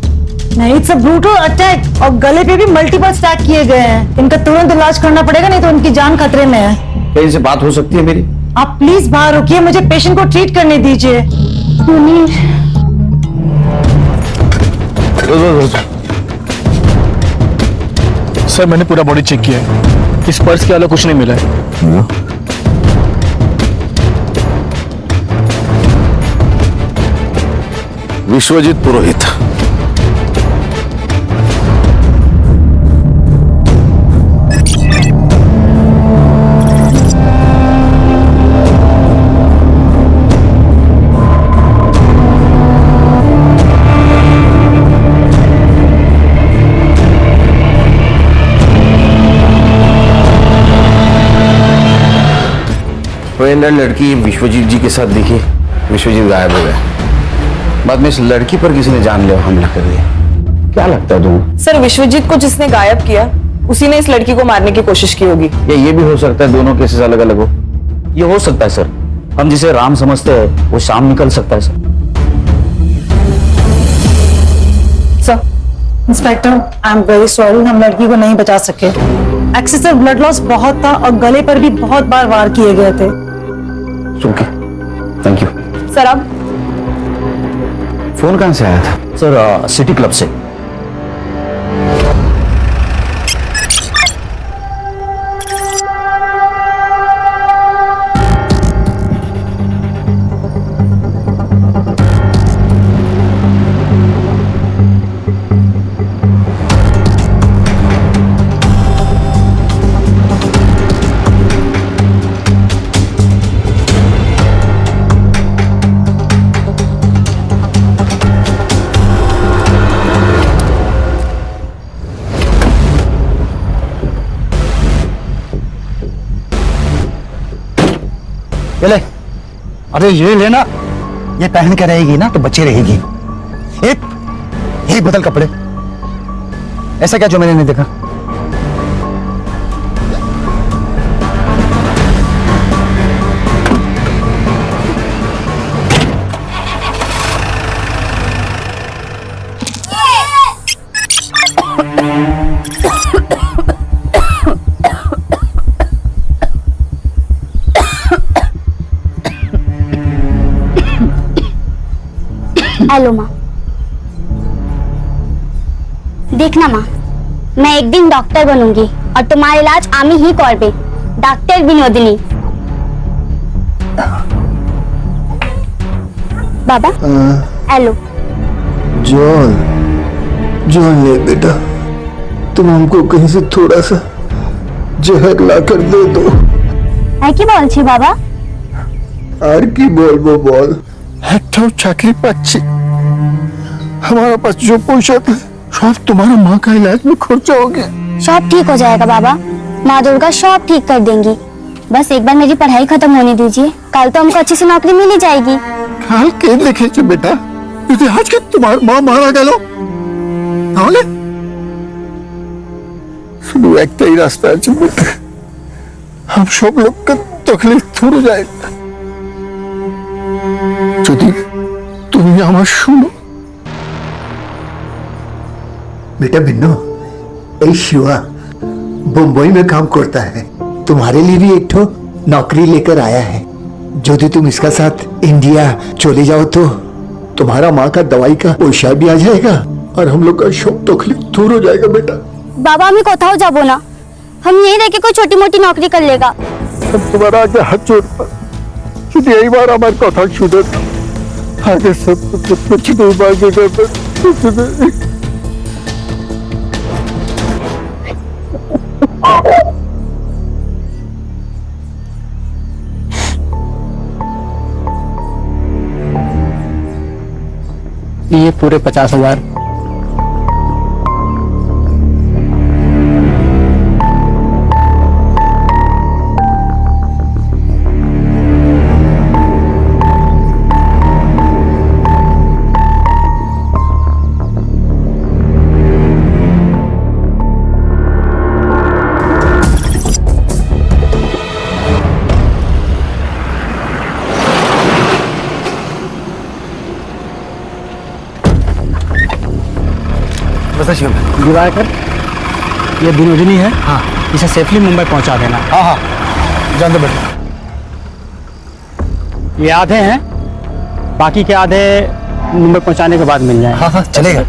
नहीं, इट्स अ ब्रूटल अटैक और गले पे भी मल्टीपल स्टैक किए गए हैं। इनका तुरंत इलाज करना पड़ेगा, नहीं तो उनकी जान खतरे में है। क्या इनसे बात हो सकती है मेरी? आप प्लीज बाहर रुकिए, मुझे पेशेंट को ट्रीट करने दीजिए। सर मैंने पूरा बॉडी चेक किया है, इस पर्स के अलावा कुछ नहीं मिला है। विश्वजीत पुरोहित। तो अंदर लड़की विश्वजीत जी के साथ दिखी, विश्वजीत गायब हो गया। बाद में इस लड़की पर किसी ने जानलेवा हमला कर दिया। क्या लगता है तुम्हें? सर, विश्वजीत को जिसने गायब किया उसी ने इस लड़की को मारने की कोशिश की होगी। या ये भी हो सकता है दोनों केसेस अलग अलग हो? ये हो सकता है सर, हम जिसे राम समझते हैं वो शाम निकल सकता है sir. Sir, inspector, I am very sorry, हम लड़की को नहीं बचा सके। एक्सेसिव ब्लड लॉस बहुत था और गले पर भी बहुत बार वार किए गए थे। Okay, thank you. सर, अब फोन कहां से आया था? सर सिटी क्लब से। ले, अरे ये लेना, ये पहन के रहेगी ना तो बच्ची रहेगी। एक बदल कपड़े, ऐसा क्या जो मैंने नहीं देखा? हेलो माँ, देखना माँ, मैं एक दिन डॉक्टर बनूंगी और तुम्हारा इलाज आमी ही करबे, डॉक्टर विनोदिनी। बाबा, हेलो। जॉन, जॉन ले बेटा, तुम हमको कहीं से थोड़ा सा जहर ला कर दे दो। है की बोल छी बाबा? আর কি বলবো বল, একটাও চাকরি পাচ্ছি, हमारा पास जो पैसा था सब तुम्हारा माँ का इलाज में खर्चा हो गया। सब ठीक हो जाएगा बाबा, माँ दुर्गा सब ठीक कर देंगी। बस एक बार मेरी पढ़ाई खत्म होने दीजिए, कल तो हमको अच्छी सी नौकरी मिल ही जाएगी। কাল কে দেখেছে বেটা, যদি আজকে তোমার মা মারা গেল তাহলে? শুধু একটাই রাস্তা আছে বেটা, हम सब लोग का तकलीफ दूर हो जाएगा যদি তুমি আমার শুনো। बेटा बिन्नू, ए शिवा बम्बई में काम करता है, तुम्हारे लिए भी एक ठो नौकरी लेकर आया है। यदि तुम इसका साथ इंडिया चले जाओ तो तुम्हारा माँ का दवाई का पैसा भी आ जाएगा और हम लोग का सब तकलीफ दूर हो जाएगा बेटा। बाबा हमें कोথাও যাবো না, हम यहीं रह के कोई छोटी मोटी नौकरी कर लेगा। तुम्हारा आगे हाथ जोड़ता, शुद्ध यही बार हमारे कथा शुद्ध आगे सब कुछ नहीं मांगेगा। ये पूरे 50,000। बस शिवम। दिवाकर, ये दिनोजनी है। हाँ, इसे सेफली मुंबई पहुंचा देना। हाँ हाँ, जान दो बेटा। ये आधे हैं, बाकी के आधे मुंबई पहुंचाने के बाद मिल जाएंगे। हाँ हाँ, चलेगा।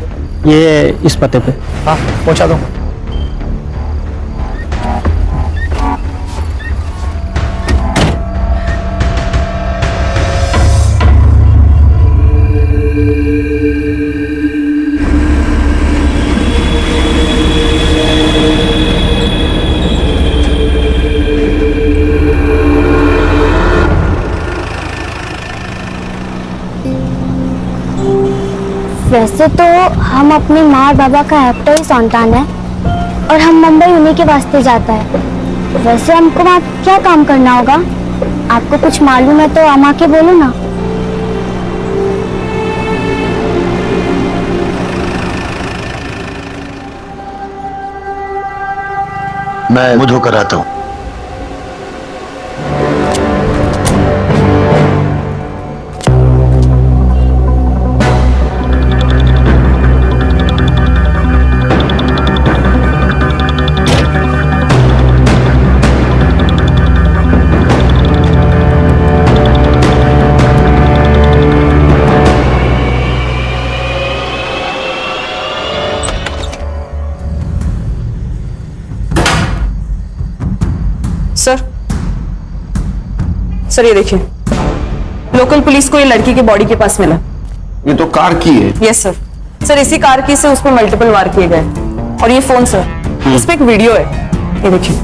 ये इस पते पे। हाँ, पहुंचा दो। वैसे तो हम अपनी माँ और बाबा का एक्टर ही संतान है और हम मुंबई उन्हीं के वास्ते जाता है। वैसे हमको वहाँ क्या काम करना होगा? आपको कुछ मालूम है तो अम्मा के बोलो ना। मैं मुंह धोकर आता हूँ। सर ये देखिए, लोकल पुलिस को ये लड़की के बॉडी के पास मिला। ये तो कार की है। Yes sir. सर इसी कार की से उस पर मल्टीपल वार किए गए। और ये फोन सर, इस पे एक वीडियो है, ये देखिए।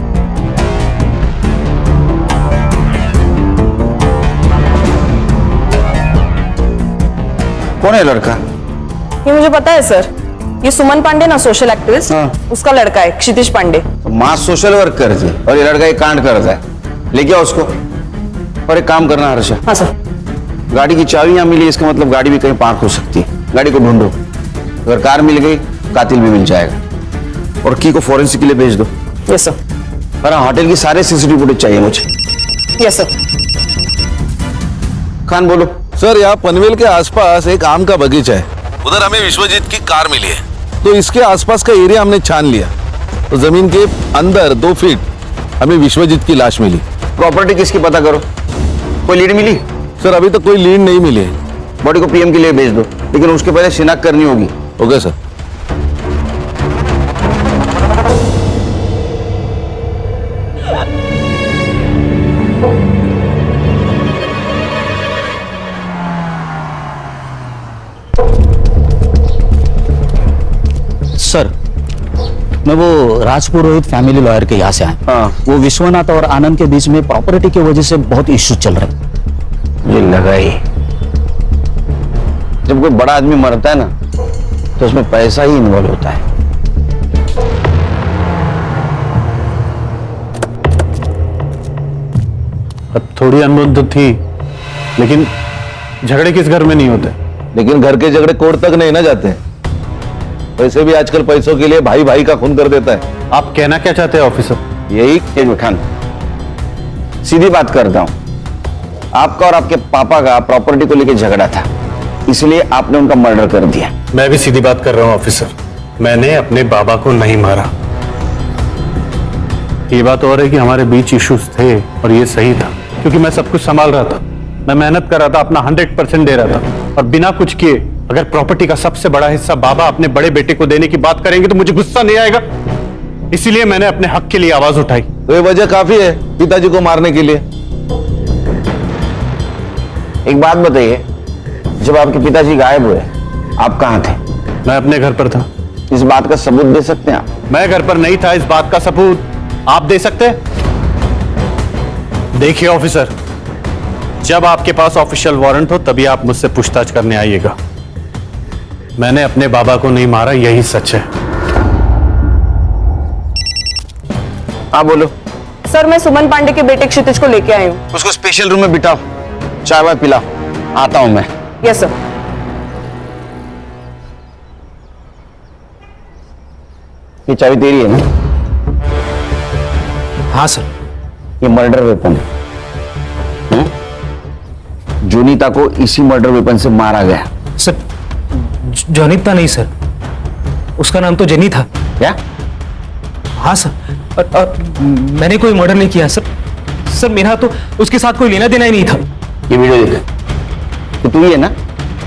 कौन है लड़का? ये मुझे पता है सर, ये सुमन पांडे ना, सोशल एक्टिविस्ट। उसका लड़का है क्षितिज पांडे। तो माँ सोशल वर्क करती है और ये लड़का एक कांड करता है। लेके आओ उसको। और एक काम करना हर्षा। हाँ सर। गाड़ी की चाबी यहाँ मिली, इसका मतलब गाड़ी भी कहीं पार्क हो सकती है। गाड़ी को ढूंढो, अगर कार मिल गई कातिल भी मिल जाएगा। और की को फॉरेंसिक के लिए भेज दो। Yes sir. पर होटल की सारे सीसीटीवी फुटेज चाहिए मुझे। Yes sir. खान बोलो। सर, यहाँ पनवेल के आसपास एक आम का बगीचा है, उधर हमें विश्वजीत की कार मिली है, तो इसके आसपास का एरिया हमने छान लिया, तो जमीन के अंदर 2 फीट हमें विश्वजीत की लाश मिली। प्रॉपर्टी किसकी पता करो। कोई लीड मिली? सर, अभी तक कोई लीड नहीं मिली है। बॉडी को पीएम के लिए भेज दो, लेकिन उसके पहले शिनाख्त करनी होगी। Okay sir. सर, मैं वो राजपुरोहित फैमिली लॉयर के यहाँ से आया। हाँ। वो विश्वनाथ और आनंद के बीच में प्रॉपर्टी की वजह से बहुत इश्यू चल रहे हैं। ये लगा ही, जब कोई बड़ा आदमी मरता है ना, तो उसमें पैसा ही इन्वॉल्व होता है। अब थोड़ी अनबन तो थी, लेकिन झगड़े किस घर में नहीं होते। लेकिन घर के झगड़े कोर्ट तक नहीं ना जाते। वैसे भी आजकल पैसों के लिए भाई भाई का खून कर देता है। आप कहना क्या चाहते हैं ऑफिसर? यही खान, सीधी बात करता हूं। आपका और आपके पापा का प्रॉपर्टी को लेकर झगड़ा था, इसलिए आपने उनका मर्डर कर दिया। मैं भी सीधी बात कर रहा हूं ऑफिसर, मैंने अपने बाबा को नहीं मारा। ये बात और है कि हमारे बीच इश्यूज थे और ये सही था, क्योंकि मैं सब कुछ संभाल रहा था, मैं मेहनत कर रहा था, अपना 100% दे रहा था, और बिना कुछ किए अगर प्रॉपर्टी का सबसे बड़ा हिस्सा बाबा अपने बड़े बेटे को देने की बात करेंगे तो मुझे गुस्सा नहीं आएगा। इसीलिए मैंने अपने हक के लिए आवाज उठाई। तो ये वजह काफी है पिताजी को मारने के लिए। एक बात बताइए, जब आपके पिताजी गायब हुए आप कहां थे? मैं अपने घर पर था। इस बात का सबूत दे सकते हैं आप? मैं घर पर नहीं था, इस बात का सबूत आप दे सकते हैं? देखिए ऑफिसर, जब आपके पास ऑफिशियल वारंट हो तभी आप मुझसे पूछताछ करने आइएगा। मैंने अपने बाबा को नहीं मारा, यही सच है। हाँ बोलो। सर, मैं सुमन पांडे के बेटे क्षितिज को लेके आई हूँ। उसको स्पेशल रूम में बिठाओ, चाय वाय पिलाओ, आता हूं मैं। Yes sir. ये चाबी तेरी है ना? हाँ सर। ये मर्डर वेपन है। जोनीता को इसी मर्डर वेपन से मारा गया। सर, जोनीता नहीं सर, उसका नाम तो जेनी था। क्या? हाँ सर। और मैंने कोई मर्डर नहीं किया सर। सर मेरा तो उसके साथ कोई लेना देना ही नहीं था। ये वीडियो देखा तो तू ही है ना?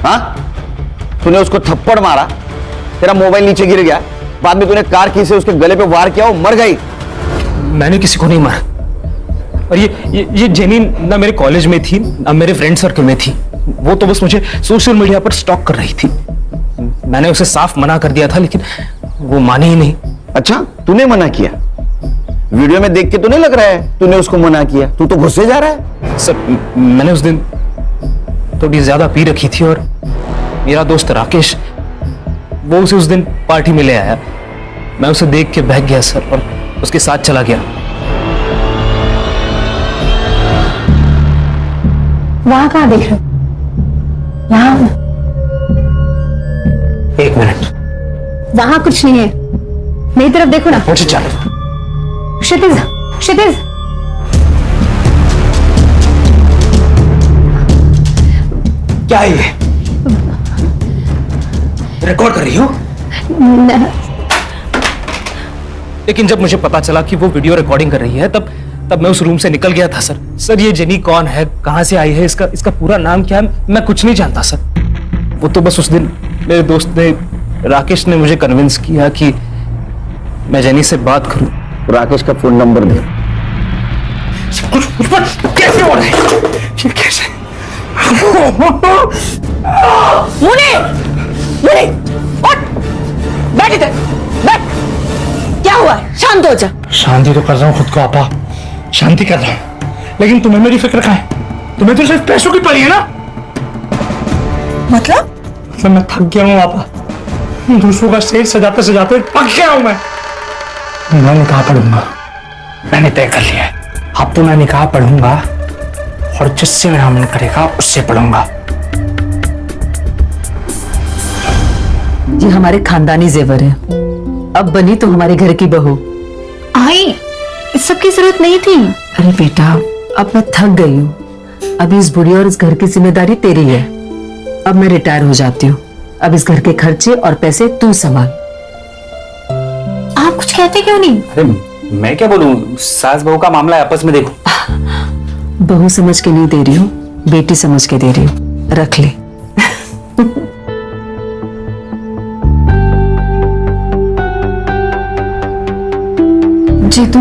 हाँ, तूने उसको थप्पड़ मारा, तेरा मोबाइल नीचे गिर गया, बाद में तूने कार की से उसके गले पे वार किया, वो मर गई। मैंने किसी को नहीं मारा। और ये जेनी ना मेरे कॉलेज में थी ना मेरे फ्रेंड सर्कल में थी। वो तो बस मुझे सोशल मीडिया पर स्टॉक कर रही थी। मैंने उसे साफ मना कर दिया था लेकिन वो माने ही नहीं। अच्छा, तूने मना किया? वीडियो में देख के तो नहीं लग रहा है तूने उसको मना किया। तू तो गुस्से जा रहा है। सर मैंने उस दिन थोड़ी ज्यादा पी रखी थी और मेरा दोस्त राकेश वो उसे उस दिन पार्टी में ले आया। मैं उसे देख के बहक गया सर और उसके साथ चला गया। वहां कहाँ देख रहे हो? यहाँ। एक मिनट। वहां कुछ नहीं है, मेरी तरफ देखो ना। मुझे चल। क्षितिज, क्षितिज। क्या है ये? रिकॉर्ड कर रही हो? लेकिन जब मुझे पता चला कि वो वीडियो रिकॉर्डिंग कर रही है तब मैं उस रूम से निकल गया था सर। सर ये जेनी कौन है, कहां से आई है, इसका पूरा नाम क्या है, मैं कुछ नहीं जानता सर। वो तो बस उस दिन मेरे दोस्त ने राकेश ने मुझे कन्विंस किया कि मैं जेनी से बात करूं। राकेश का फोन नंबर दे। कैसे हो रहा है ये? कैसे? मुने, मुने, उठ, बैठ इधर, बैठ। क्या हुआ है? शांत हो जा। शांति तो कर रहा हूँ खुद को आपा, शांति कर रहा हूँ, लेकिन तुम्हें मेरी फिक्र कहाँ है? तुम्हें तो सिर्फ पैसों की पड़ी है ना। मतलब मैं थक गया हूँ आपा, दूसरों का स्टेज सजाते सजाते पक गया हूँ मैं निकाह पढ़ूंगा। मैंने तय कर लिया है, अब तो मैं निकाह पढ़ूंगा और जिससे मेरा मन करेगा उससे पढ़ूंगा। ये हमारे खानदानी जेवर है, अब बनी तो हमारे घर की बहू। आई, इस सब की जरूरत नहीं थी। अरे बेटा अब मैं थक गई हूँ, अब इस बुढ़ी और इस घर की जिम्मेदारी तेरी है। अब मैं रिटायर हो जाती हूँ, अब इस घर के खर्चे और पैसे तू संभाल। आप कुछ कहते क्यों नहीं? अरे मैं क्या बोलूं, सास बहू का मामला है, आपस में देखो। बहू समझ के नहीं दे रही हूँ, बेटी समझ के दे रही हूँ, रख ले। जीतू,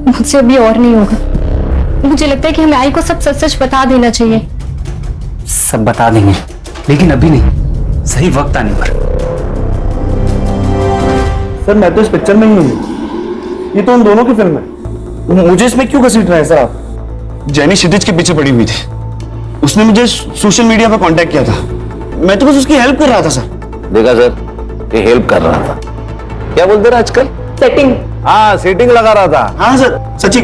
मुझसे अभी और नहीं होगा। मुझे लगता है कि हमें आई को सब सच सच बता देना चाहिए। सब बता देंगे लेकिन अभी नहीं, सही वक्त आने पर। सर मैं तो इस पिक्चर में ही हूँ, ये तो उन दोनों की फिल्म है। मुझे इसमें क्यों घसीट रहे हैं सर आप? जेनी क्षितिज के पीछे पड़ी हुई थी, उसने मुझे सोशल मीडिया पर कांटेक्ट किया था, मैं तो बस उसकी हेल्प कर रहा था सर। देखा सर, ये हेल्प कर रहा था। क्या बोलते रहे आजकल? सेटिंग। हाँ, सेटिंग लगा रहा था। हाँ सर, सच्ची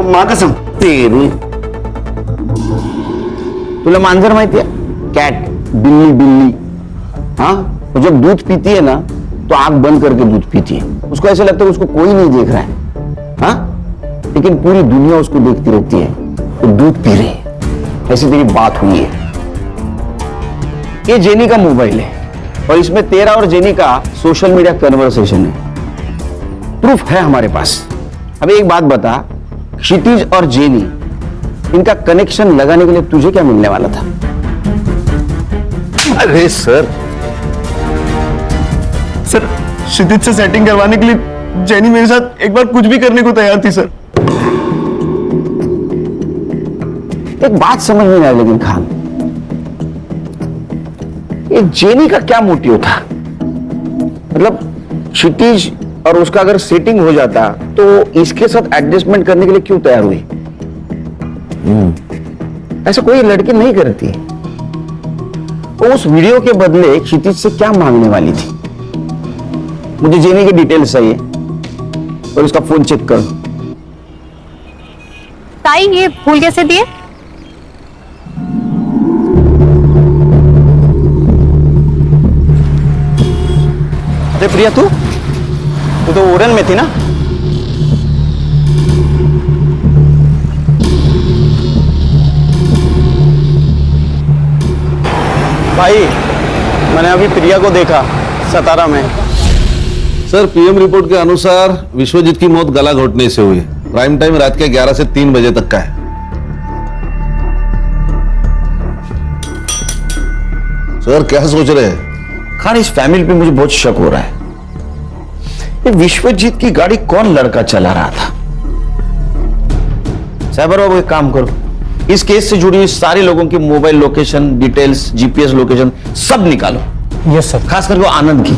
माँ कसम। तेरी तुला मांजर माहिती है? कैट, बिल्ली बिल्ली। हाँ, वो जब दूध पीती है ना तो आंख बंद करके दूध पीती है। उसको ऐसा लगता है उसको कोई नहीं देख रहा है, हाँ, लेकिन पूरी दुनिया उसको देखती रहती है, वो दूध पी रही है। ऐसी तेरी बात हुई है। ये जेनी का मोबाइल है और इसमें तेरा और जेनी का सोशल मीडिया कन्वर्सेशन है, प्रूफ है हमारे पास। अब एक बात बता, क्षितिज और जेनी इनका कनेक्शन लगाने के लिए तुझे क्या मिलने वाला था? अरे सर क्षितिज से सेटिंग करवाने के लिए जेनी मेरे साथ एक बार कुछ भी करने को तैयार थी सर। एक बात समझ में नहीं आई लेकिन खान, ये जेनी का क्या मोटिव था? मतलब क्षितिज और उसका अगर सेटिंग हो जाता तो इसके साथ एडजस्टमेंट करने के लिए क्यों तैयार हुई? ऐसा कोई लड़की नहीं करती। वो उस वीडियो के बदले क्षितिज से क्या मांगने वाली थी? मुझे जेनी की डिटेल्स चाहिए और उसका फोन चेक कर। ताई ये फूल कैसे दिए? अरे प्रिया, तू तो ओरन में थी ना? भाई मैंने अभी प्रिया को देखा सतारा में, सर पीएम रिपोर्ट के अनुसार विश्वजीत की मौत गला घोटने से हुई है। प्राइम टाइम रात के 11 से 3 बजे तक का है। सर क्या सोच रहे हैं? खान, इस फैमिली पे मुझे बहुत शक हो रहा है। ये विश्वजीत की गाड़ी कौन लड़का चला रहा था? साइबर बाबू एक काम करो, इस केस से जुड़ी हुई सारे लोगों की mobile location details, GPS location सब निकालो। Yes sir. खास करके वो आनंद की,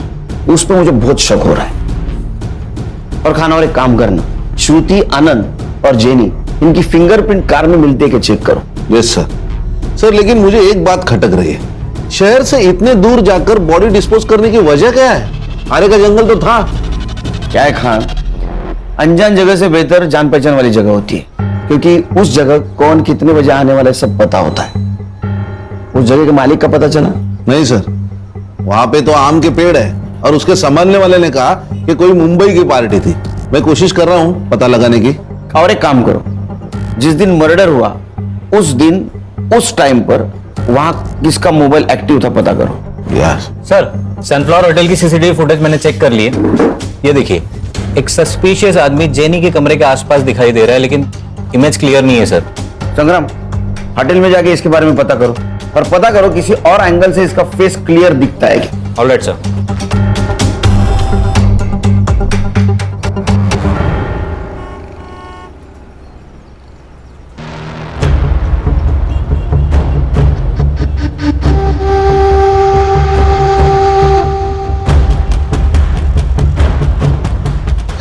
उस पर मुझे बहुत शक हो रहा है। और खाना, और एक काम करना, श्रुति, आनंद और जेनी, इनकी फिंगरप्रिंट कार में मिलते के चेक करो। Yes sir. सर लेकिन मुझे एक बात खटक रही है, शहर से इतने दूर जाकर बॉडी डिस्पोज करने की वजह क्या है? आरे का जंगल तो था। क्या है खान, अनजान जगह से बेहतर जान पहचान वाली जगह होती है, क्योंकि उस जगह कौन कितने बजे आने वाला है सब पता होता है। उस जगह के मालिक का पता चला? नहीं सर, वहां पे तो आम के पेड़ है और उसके संभालने वाले ने कहा कि कोई मुंबई की पार्टी थी। मैं कोशिश कर रहा हूं पता लगाने की। और एक काम करो, जिस दिन मर्डर हुआ उस दिन उस टाइम पर वहां किसका मोबाइल एक्टिव था पता करो। यस सर, सनफ्लावर होटल की सीसीटीवी फुटेज मैंने चेक कर ली है। ये देखिए, एक सस्पिशियस आदमी जेनी के कमरे के आसपास दिखाई दे रहा है, लेकिन इमेज क्लियर नहीं है सर। संग्राम, होटल में जाके इसके बारे में पता करो, और पता करो किसी और एंगल से इसका फेस क्लियर दिखता है क्या। Alright sir.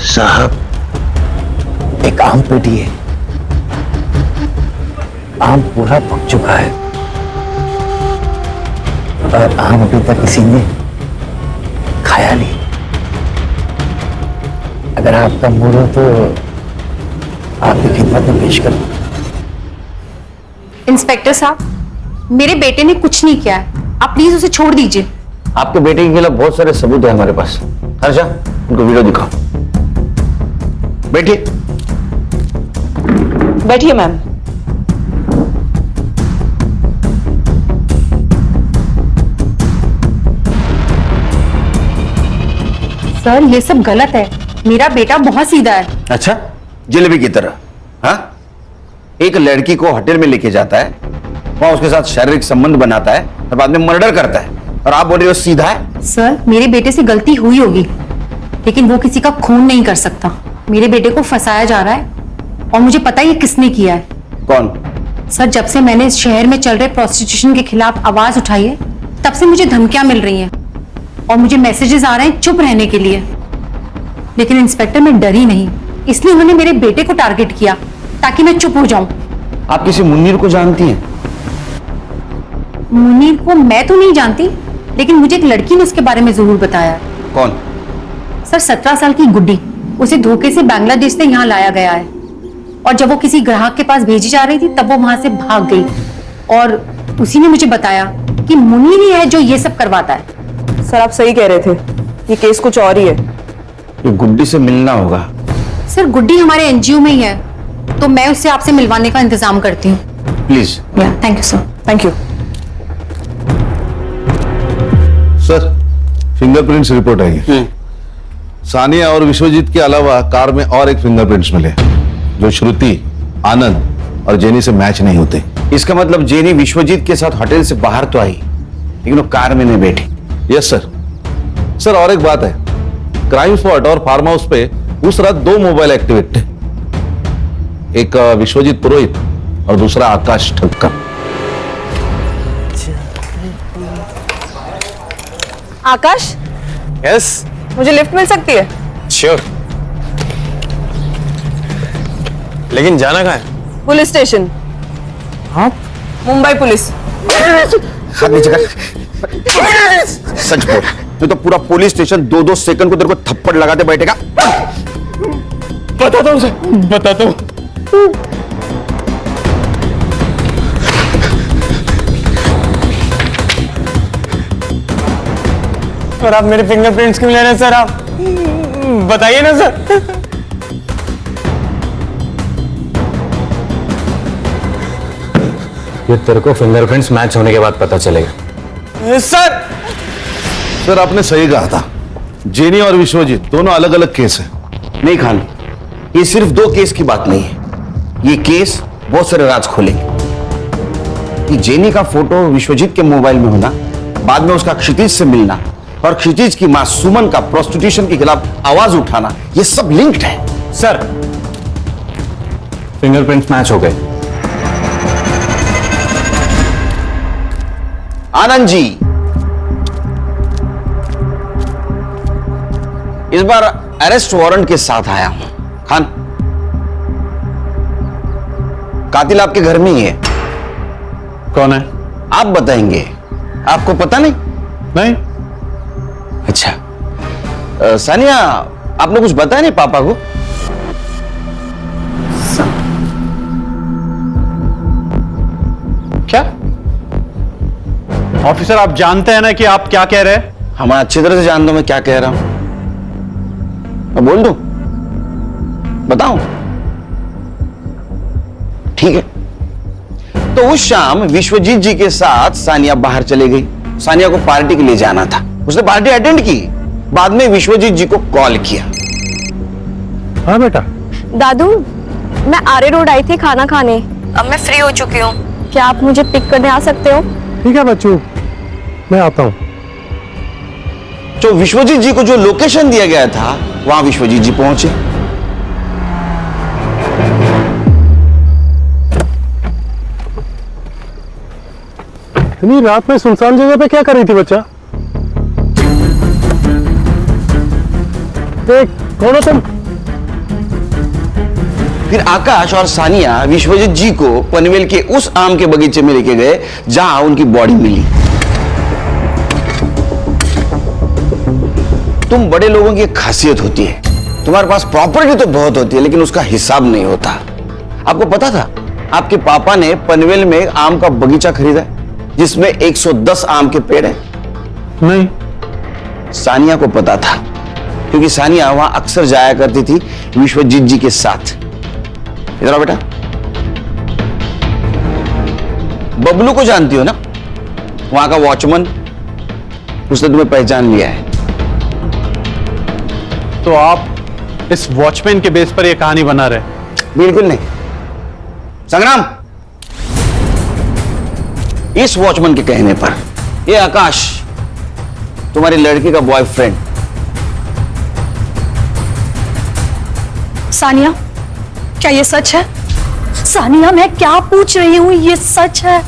साहब, एक आम पेटी है, आम पूरा पक चुका है और आम अभी तक किसी ने खाया नहीं। अगर आपका मूड हो तो आपकी खिदमत में पेश करूं। इंस्पेक्टर साहब, मेरे बेटे ने कुछ नहीं किया है, आप प्लीज उसे छोड़ दीजिए। आपके बेटे के खिलाफ बहुत सारे सबूत है हमारे पास। हर्षा, उनको वीडियो दिखाओ। बैठिए। बैठिए मैम। सर ये सब गलत है, मेरा बेटा बहुत सीधा है। अच्छा, जलेबी की तरह? हाँ, एक लड़की को होटल में लेके जाता है, वहां उसके साथ शारीरिक संबंध बनाता है और बाद में मर्डर करता है, और आप बोल रहे हो सीधा है? सर मेरे बेटे से गलती हुई होगी, लेकिन वो किसी का खून नहीं कर सकता। मेरे बेटे को फंसाया जा रहा है और मुझे पता है ये किसने किया है। कौन? सर जब से मैंने इस शहर में चल रहे प्रोस्टिट्यूशन के खिलाफ आवाज उठाई है, तब से मुझे धमकियां मिल रही हैं और मुझे मैसेजेस आ रहे हैं चुप रहने के लिए। लेकिन इंस्पेक्टर मैं डरी नहीं, इसलिए उन्होंने मेरे बेटे को टारगेट किया ताकि मैं चुप हो जाऊं। आप किसी मुन्नीर को जानती हैं? मुनीर को मैं तो नहीं जानती, लेकिन मुझे एक लड़की ने उसके बारे में जरूर बताया। कौन? सर 17 साल की गुड्डी, उसे धोखे से बांग्लादेश से यहाँ लाया गया है और जब वो किसी ग्राहक के पास भेजी जा रही थी तब वो वहां से भाग गई और उसी ने मुझे बताया कि मुनीर ही है जो ये सब करवाता है। सर आप सही कह रहे थे, ये केस कुछ और ही है। ये गुड्डी से मिलना होगा। सर गुड्डी हमारे एनजीओ में ही है, तो मैं उससे आपसे मिलवाने का इंतजाम करती हूँ। Please. Thank you sir. Thank you. Sir fingerprints report आई। सानिया और विश्वजीत के अलावा कार में और एक फिंगरप्रिंट्स मिले जो श्रुति, आनंद और जेनी से मैच नहीं होते। इसका मतलब जेनी विश्वजीत के साथ होटल से बाहर तो आई, लेकिन वो कार में नहीं बैठी। Yes sir. सर और एक बात है, क्राइम स्पॉट और फार्म हाउस पे उस रात 2 मोबाइल एक्टिवेट थे, एक विश्वजीत पुरोहित और दूसरा आकाश ठक्कर। आकाश, यस, मुझे लिफ्ट मिल सकती है? श्योर। लेकिन जाना कहाँ है? Police station. हाँ? मुंबई पुलिस। हाथ नीचे कर। सच बोल, नहीं तो पूरा पुलिस स्टेशन 2-2 सेकंड को तेरे को थप्पड़ लगाते बैठेगा। बताता हूँ सर, बताता हूँ। और आप मेरे फिंगरप्रिंट्स क्यों ले रहे हैं सर? आप बताइए ना सर। ये तेरे को फिंगरप्रिंट्स मैच होने के बाद पता चलेगा। सर सर आपने सही कहा था, जेनी और विश्वजीत दोनों अलग अलग केस है। नहीं खान, ये सिर्फ 2 केस की बात नहीं है, ये केस बहुत सारे राज खोलेंगे। कि जेनी का फोटो विश्वजीत के मोबाइल में होना, बाद में उसका क्षितिज से मिलना और क्षितिज की मां सुमन का प्रोस्टिट्यूशन के खिलाफ आवाज उठाना, ये सब लिंक्ड है। सर, फिंगरप्रिंट्स मैच हो गए। आनंद जी, इस बार अरेस्ट वारंट के साथ आया हूं। खान, कातिल आपके घर में ही है। कौन है? आप बताएंगे, आपको पता नहीं? नहीं। अच्छा, सानिया, आपने कुछ बताया नहीं पापा को? क्या ऑफिसर, आप जानते हैं ना कि आप क्या कह रहे हैं? हम अच्छी तरह से जानता हूं मैं क्या कह रहा हूं। मैं बोल दूं? बताऊं? ठीक है। तो उस शाम विश्वजीत जी के साथ सानिया बाहर चली गई। सानिया को पार्टी के लिए जाना था, उसने पार्टी अटेंड की। बाद में विश्वजीत जी को कॉल किया। हाँ बेटा। दादू, मैं आर्य रोड आई थी खाना खाने, अब मैं फ्री हो चुकी हूँ, क्या आप मुझे पिक करने आ सकते हो? ठीक है बच्चू, मैं आता हूँ। जो विश्वजीत जी को जो लोकेशन दिया गया था, वहां विश्वजीत जी पहुंचे। इतनी रात में सुनसान जगह पे क्या कर रही थी बच्चा? देख, कौन हो तुम? फिर आकाश और सानिया विश्वजीत जी को पनवेल के उस आम के बगीचे में लेके गए जहां उनकी बॉडी मिली। तुम बड़े लोगों की एक खासियत होती है, तुम्हारे पास प्रॉपर्टी तो बहुत होती है लेकिन उसका हिसाब नहीं होता। आपको पता था आपके पापा ने पनवेल में आम का बगीचा खरीदा जिसमें 110 आम के पेड़ हैं? नहीं। सानिया को पता था क्योंकि सानिया वहां अक्सर जाया करती थी विश्वजीत जी के साथ। इधर आओ बेटा। बबलू को जानती हो ना, वहां का वॉचमैन, उसने तुम्हें पहचान लिया है। तो आप इस वॉचमैन के बेस पर यह कहानी बना रहे? बिल्कुल नहीं संग्राम, इस वॉचमैन के कहने पर यह आकाश तुम्हारी लड़की का बॉयफ्रेंड। सानिया, क्या ये सच है? सानिया, मैं क्या पूछ रही हूँ, ये सच है?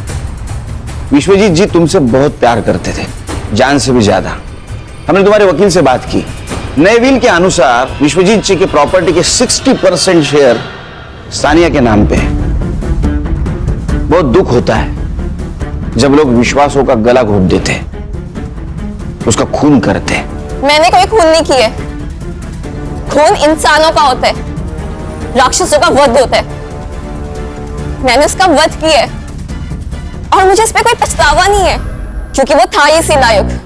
विश्वजीत जी तुमसे बहुत प्यार करते थे, जान से भी ज्यादा। हमने तुम्हारे वकील से बात की, नए विल के अनुसार विश्वजीत जी के प्रॉपर्टी के 60% शेयर सानिया के नाम पे है। बहुत दुख होता है जब लोग विश्वासों का गला घोट देते, उसका खून करते। मैंने कोई खून नहीं किए। खून इंसानों का होता है, राक्षसों का वध होता है। मैंने उसका वध किया है और मुझे इस पे कोई पछतावा नहीं है क्योंकि वो था ही इसी लायक।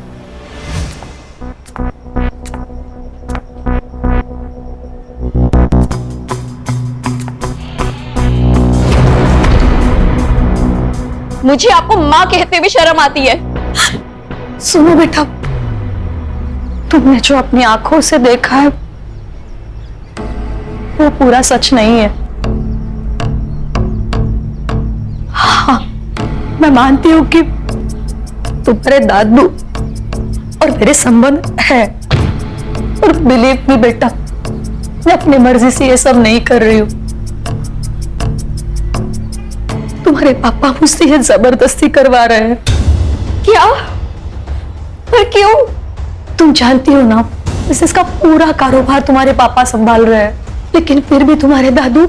मुझे आपको मां कहते हुए शर्म आती है। सुनो बेटा, तुमने जो अपनी आंखों से देखा है वो पूरा सच नहीं है। हाँ, मैं मानती हूं कि तुम्हारे दादू और मेरे संबंध है, और बिलीव मी बेटा, मैं अपनी मर्जी से ये सब नहीं कर रही हूं। तुम्हारे पापा मुझसे ये जबरदस्ती करवा रहे हैं। क्या? पर क्यों? तुम जानती हो ना, इसका पूरा कारोबार तुम्हारे पापा संभाल रहे हैं, लेकिन फिर भी तुम्हारे दादू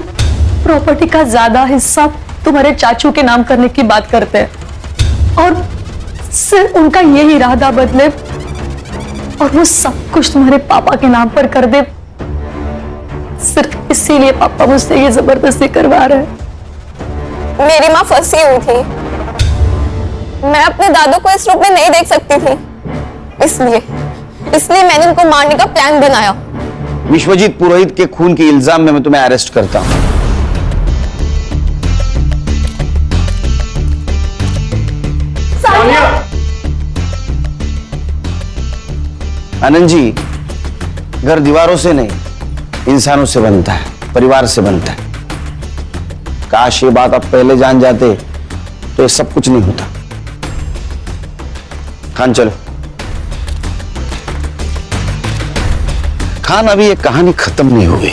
प्रॉपर्टी का ज्यादा हिस्सा तुम्हारे चाचू के नाम करने की बात करते हैं और सिर्फ उनका यही इरादा बदले और वो सब कुछ तुम्हारे पापा के नाम पर कर दे, सिर्फ इसीलिए पापा मुझसे ये जबरदस्ती करवा रहे हैं। मेरी माँ फंसी हुई थी, मैं अपने दादू को इस रूप में नहीं देख सकती थी, इसलिए मैंने उनको मारने का प्लान बनाया। विश्वजीत पुरोहित के खून के इल्जाम में मैं तुम्हें अरेस्ट करता हूं। आनंद जी, घर दीवारों से नहीं, इंसानों से बनता है, परिवार से बनता है। काश ये बात आप पहले जान जाते तो ये सब कुछ नहीं होता। खान चलो। खान, अभी ये कहानी खत्म नहीं हुई।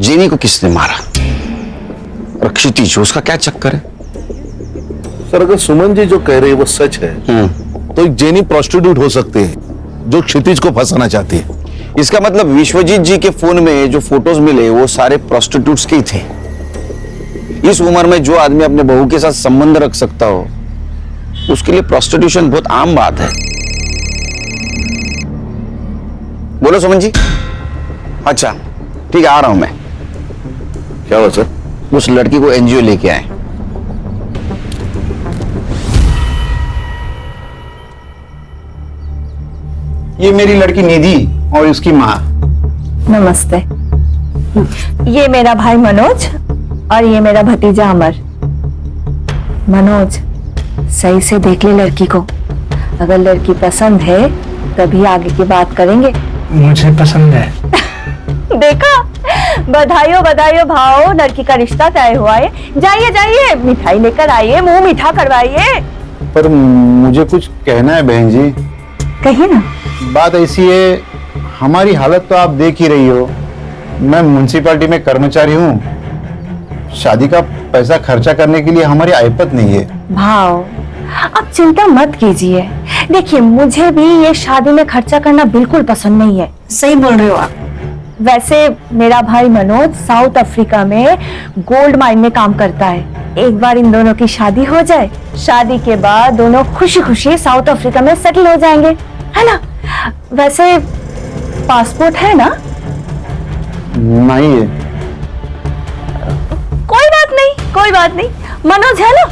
जेनी को किसने मारा और क्षितिज, उसका क्या चक्कर है? सर अगर सुमन जी जो कह रहे हैं वो सच है तो एक जेनी प्रोस्टिट्यूट हो सकती है जो क्षितिज को फंसाना चाहती है। इसका मतलब विश्वजीत जी के फोन में जो फोटोज मिले वो सारे प्रोस्टिट्यूट्स के ही थे। इस उम्र में जो आदमी अपने बहू के साथ संबंध रख सकता हो उसके लिए प्रोस्टिट्यूशन बहुत आम बात है। बोलो सुमन जी। अच्छा ठीक है, आ रहा हूं मैं। क्या हुआ सर? उस लड़की को एनजीओ लेके आए। ये मेरी लड़की निधि और उसकी माँ। नमस्ते। ये मेरा भाई मनोज और ये मेरा भतीजा अमर। मनोज, सही से देख ले लड़की को। अगर लड़की पसंद है तभी आगे की बात करेंगे। मुझे पसंद है। देखा, बधाइयों बधाइयों भाव, लड़की का रिश्ता तय हुआ है। जाइए जाइए, मिठाई लेकर आइए, मुंह मीठा करवाइए। पर मुझे कुछ कहना है बहन जी। कहिए ना। बात ऐसी है, हमारी हालत तो आप देख ही रही हो। मैं म्युनिसिपैलिटी में कर्मचारी हूँ। शादी का पैसा खर्चा करने के लिए हमारी आयपत नहीं है। भाव, आप चिंता मत कीजिए। देखिए, मुझे भी ये शादी में खर्चा करना बिल्कुल पसंद नहीं है। सही बोल रहे हो आप। वैसे मेरा भाई मनोज साउथ अफ्रीका में गोल्ड माइन में काम करता है। एक बार इन दोनों की शादी हो जाए, शादी के बाद दोनों खुशी खुशी साउथ अफ्रीका में सेटल हो जाएंगे, है ना? वैसे पासपोर्ट है ना? नहीं है। कोई बात नहीं, कोई बात नहीं। मनोज है ना?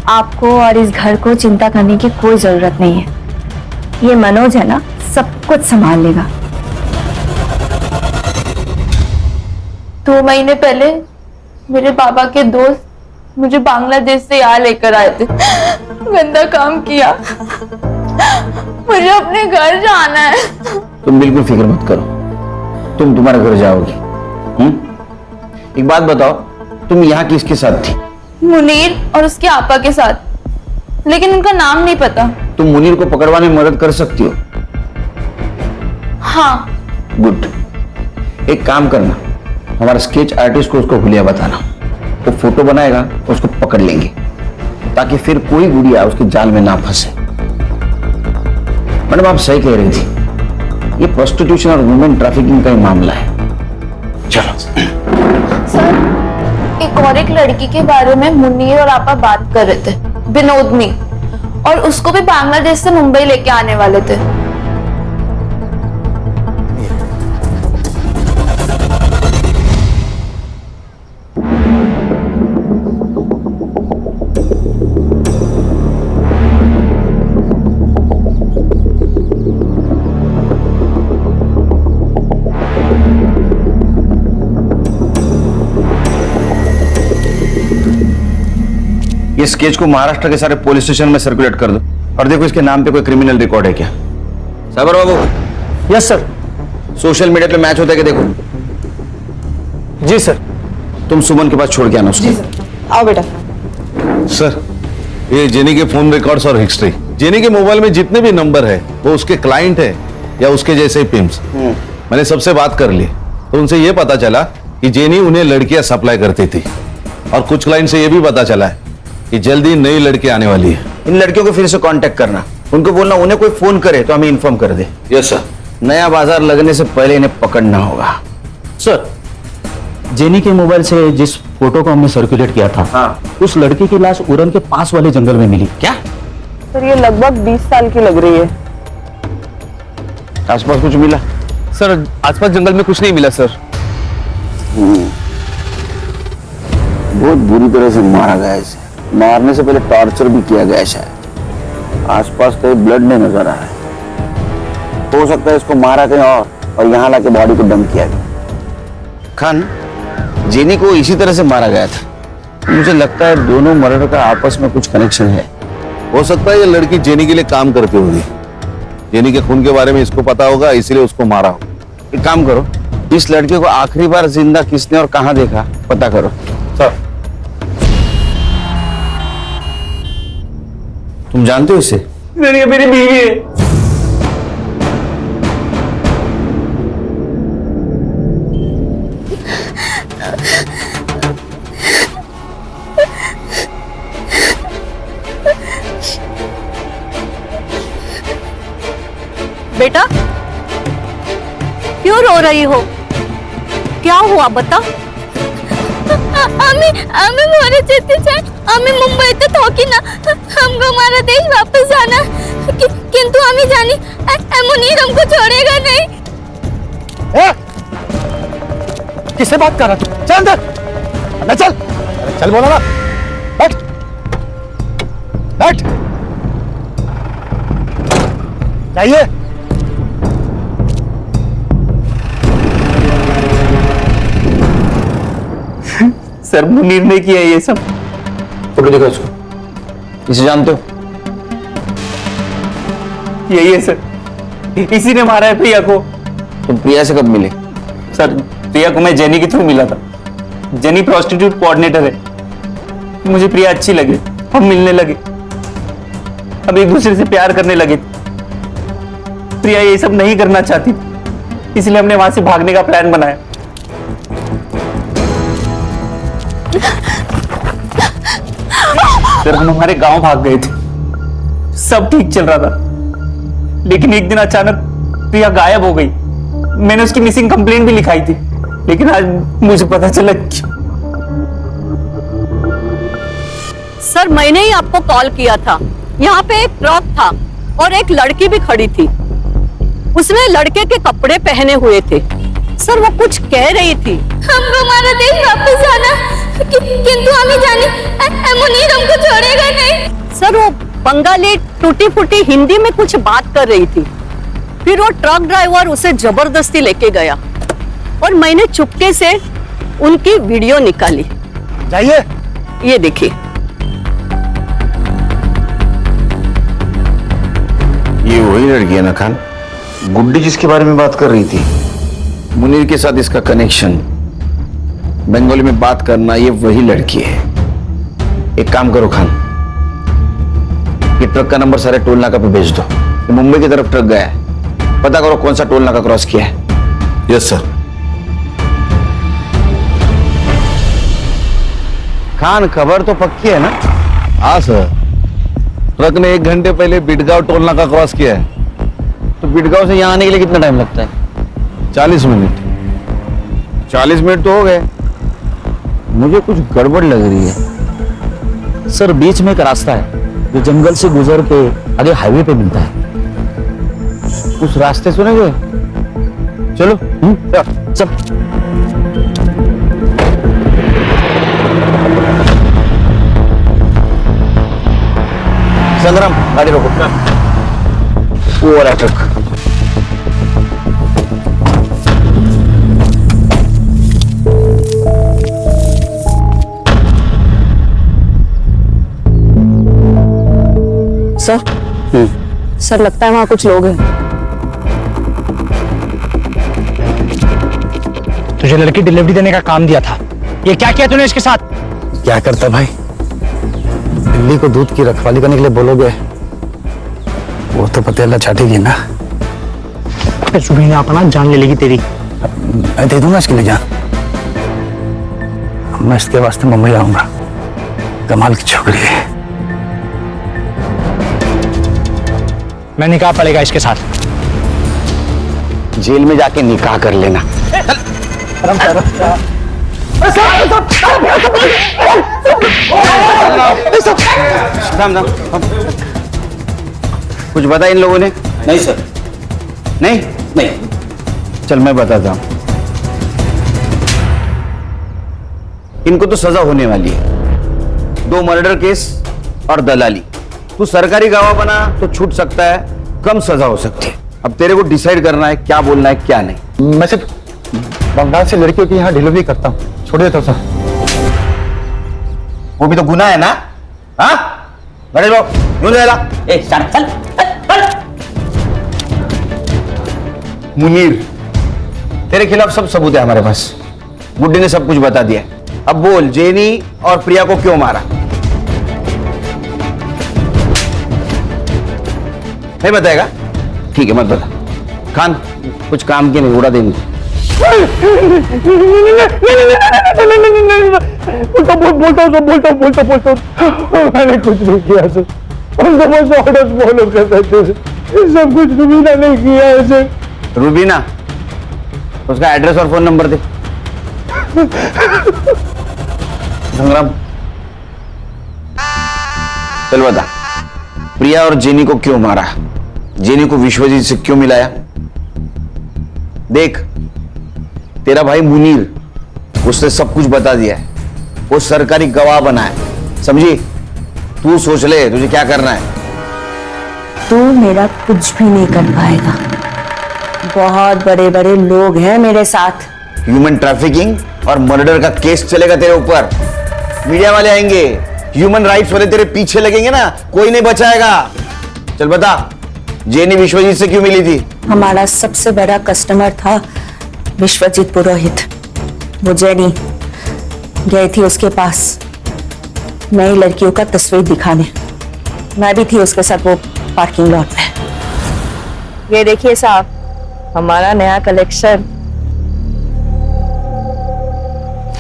आपको और इस घर को चिंता करने की कोई जरूरत नहीं है। ये मनोज है ना, सब कुछ संभाल लेगा। 2 महीने पहले मेरे बाबा के दोस्त मुझे बांग्लादेश से यहाँ लेकर आए थे। गंदा काम किया। मुझे अपने घर जाना है। तुम बिल्कुल फिक्र मत करो, तुम तुम्हारे घर जाओगी। एक बात बताओ, तुम यहाँ किसके साथ थी? मुनीर और उसके आपा के साथ, लेकिन उनका नाम नहीं पता। तुम मुनीर को पकड़वाने में मदद कर सकती हो? हाँ। गुड। एक काम करना, हमारा स्केच आर्टिस्ट को उसको हुलिया बताना। वो फोटो बनाएगा, उसको पकड़ लेंगे ताकि फिर कोई गुड़िया उसके जाल में ना फंसे। मैडम आप सही कह रही थी, ये प्रोस्टिट्यूशन और वुमेन ट्रैफिकिंग का ही मामला है। चलो। सर, एक और एक लड़की के बारे में मुनीर और आपा बात कर रहे थे, विनोदनी, और उसको भी बांग्लादेश से मुंबई लेके आने वाले थे। ये स्केच को महाराष्ट्र के सारे पुलिस स्टेशन में सर्कुलेट कर दो और देखो इसके नाम पे कोई क्रिमिनल रिकॉर्ड है क्या। साबर बाबू। Yes sir. सोशल मीडिया पे मैच होता है कि देखो। जी सर। तुम सुमन के पास छोड़ के आना उसको। आओ बेटा। सर, ये जेनी के फोन रिकॉर्ड्स और हिस्ट्री, जेनी के मोबाइल में जितने भी नंबर है वो उसके क्लाइंट है या उसके जैसे ही पिम्स। मैंने सबसे बात कर ली तो उनसे ये पता चला कि जेनी उन्हें लड़कियां सप्लाई करती थी, और कुछ क्लाइंट से ये भी पता चला है कि जल्दी नई लड़की आने वाली है। इन लड़कियों को फिर से कांटेक्ट करना, उनको बोलना उन्हें कोई फोन करे तो हमें इन्फॉर्म कर दे। Yes sir. नया बाजार लगने से पहले इन्हें पकड़ना होगा। सर, जेनी के मोबाइल से जिस फोटो को हमने सर्कुलेट किया था, हाँ, उस लड़की की लाश उरन के पास वाले जंगल में मिली। क्या? सर, ये लगभग 20 साल की लग रही है। आसपास कुछ मिला? सर, आसपास जंगल में कुछ नहीं मिला सर। बहुत बुरी तरह से मारा गया इसे। मारने से पहले टॉर्चर भी किया गया शायद। आसपास कहीं ब्लड नहीं नजर आ रहा है। हो सकता है इसको मारा कहीं और यहाँ लाके बॉडी को डंप किया गया। खान, जेनी को इसी तरह से मारा गया था। मुझे लगता है दोनों मर्डर का आपस में कुछ कनेक्शन है। हो सकता है ये लड़की जेनी के लिए काम करती होगी। जेनी के खून के बारे में इसको पता होगा, इसलिए उसको मारा हो। एक काम करो, इस लड़के को आखिरी बार जिंदा किसने और कहां देखा पता करो। सर तुम जानते हो इसे? मेरी बीवी है। बेटा क्यों रो रही हो? क्या हुआ बता? आम्ही मोरे जेते चाय आम्ही मुंबईत होकी ना, हमको हमारा देश वापस जाना, किंतु आम्ही जानी मुनीर हमको छोड़ेगा नहीं। किससे बात कर रहा तू? चल अंदर, चल चल, बोला ना, बैठ बैठ, चाहिए। सर मुनीर ने किया ये सब। फोटो देखो इसको, इसे जानते हो? यही है सर, इसी ने मारा है प्रिया को। तुम प्रिया से कब मिले? सर प्रिया को मैं जेनी के थ्रू मिला था। जेनी प्रोस्टिट्यूट कोऑर्डिनेटर है। मुझे प्रिया अच्छी लगी, हम मिलने लगे, अब एक दूसरे से प्यार करने लगे। प्रिया ये सब नहीं करना चाहती, इसलिए हमने वहां से भागने का प्लान बनाया। सर हम हमारे गांव भाग गए थे, सब ठीक चल रहा था, लेकिन एक दिन अचानक प्रिया गायब हो गई। मैंने उसकी मिसिंग कंप्लेंट भी लिखाई थी, लेकिन आज मुझे पता चला सर मैंने ही आपको कॉल किया था। यहाँ पे एक ट्रक था और एक लड़की भी खड़ी थी, उसने लड़के के कपड़े पहने हुए थे। सर वो कुछ कह रही थी, हमको हमारा देश वापस जाना, किंतु हमें जाने मुनीर हमको छोड़ेगा नहीं। सर वो बंगाली टूटी फूटी हिंदी में कुछ बात कर रही थी, फिर वो ट्रक ड्राइवर उसे जबरदस्ती लेके गया और मैंने चुपके से उनकी वीडियो निकाली। जाइए, ये देखिए। ये वही लड़की है ना खान, गुड्डी जिसके बारे में बात कर रही थी? मुनीर के साथ इसका कनेक्शन, बंगाली में बात करना, ये वही लड़की है। एक काम करो खान, ये ट्रक का नंबर सारे टोल नाका पे भेज दो। ये मुंबई की तरफ ट्रक गया है, पता करो कौन सा टोल नाका क्रॉस किया है। Yes sir. खान खबर तो पक्की है ना? हाँ सर, ट्रक ने 1 घंटे पहले बिटगांव टोल नाका क्रॉस किया है। तो बिटगांव से यहाँ आने के लिए कितना टाइम लगता है? 40 मिनट। 40 मिनट तो हो गए। मुझे कुछ गड़बड़ लग रही है। सर बीच में एक रास्ता है जो जंगल से गुजर के आगे हाईवे पे मिलता है। उस रास्ते सुने गए? चलो चल। संग्राम गाड़ी रोको। वो वाला ट्रक। सर लगता है वहां कुछ लोग हैं। तुझे लड़की डिलीवरी देने का काम दिया था, ये क्या किया तूने इसके साथ? क्या करता भाई, बिल्ली को दूध की रखवाली करने के लिए बोलोगे, वो तो पतेला चाटेगी ना। सुबह ने अपना जान ले लेगी तेरी। मैं दे दूंगा इसके लिए जान। मैं इसके वास्ते मुंबई आऊंगा। कमाल की छोकरी है। मैं निकाह पड़ेगा इसके साथ। जेल में जाके निकाह कर लेना। कुछ बताया इन लोगों ने? नहीं सर। नहीं नहीं। चल मैं बताता हूं, इनको तो सजा होने वाली है। 2 मर्डर केस और दलाली। तू सरकारी गवाह बना तो छूट सकता है, कम सजा हो सकती है। अब तेरे को डिसाइड करना है क्या बोलना है क्या नहीं। मैं सिर्फ बंगाल से लड़कियों की यहाँ डिलीवरी करता हूँ, छोड़ देता सर। वो भी तो गुनाह है ना? हाँ, बड़े लोग यूं चल। मुनीर, तेरे खिलाफ सब सबूत है हमारे पास। गुड्डी ने सब कुछ बता दिया। अब बोल, जेनी और प्रिया को क्यों मारा? नहीं बताएगा? ठीक है, मत बता। खान, कुछ काम के नहीं, उड़ा देंगे। बोलता मैंने कुछ नहीं किया सर, हम तो बस ऑर्डर्स फॉलो कर सकते थे, सब कुछ रुबीना ने किया है सर। रूबीना, उसका एड्रेस और फोन नंबर दे। संग्राम, चल बता, प्रिया और जेनी को क्यों मारा? जेनी को विश्वजीत से क्यों मिलाया? देख, तेरा भाई मुनीर, उसने सब कुछ बता दिया है। वो सरकारी गवाह बना है, समझी? तू सोच ले तुझे क्या करना है। तू मेरा कुछ भी नहीं कर पाएगा। बहुत बड़े बड़े लोग हैं मेरे साथ। ह्यूमन ट्रैफिकिंग और मर्डर का केस चलेगा तेरे ऊपर। मीडिया वाले आएंगे, ह्यूमन राइट्स वाले तेरे पीछे लगेंगे ना, कोई नहीं बचाएगा। चल बता, जेनी विश्वजीत से क्यों मिली थी? हमारा सबसे बड़ा कस्टमर था विश्वजीत पुरोहित। वो जेनी गई थी उसके पास नई लड़कियों का तस्वीर दिखाने। मैं भी थी उसके साथ वो पार्किंग लॉट में। ये देखिए साहब, हमारा नया कलेक्शन।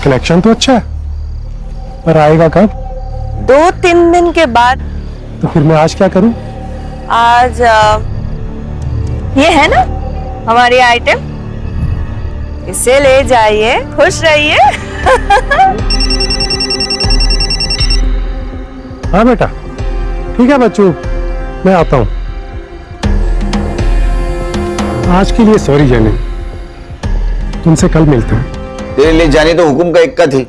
कलेक्शन तो अच्छा है, पर आएगा कब? 2-3 दिन के बाद। तो फिर मैं आज क्या करूं? आज ये है ना हमारी आइटम, इसे ले जाइए, खुश रहिए। हाँ बेटा, ठीक है बच्चों, मैं आता हूं। आज के लिए सॉरी जेनी, तुमसे कल मिलते हैं। तेरे लिए जानी तो हुकुम का इक्का थी,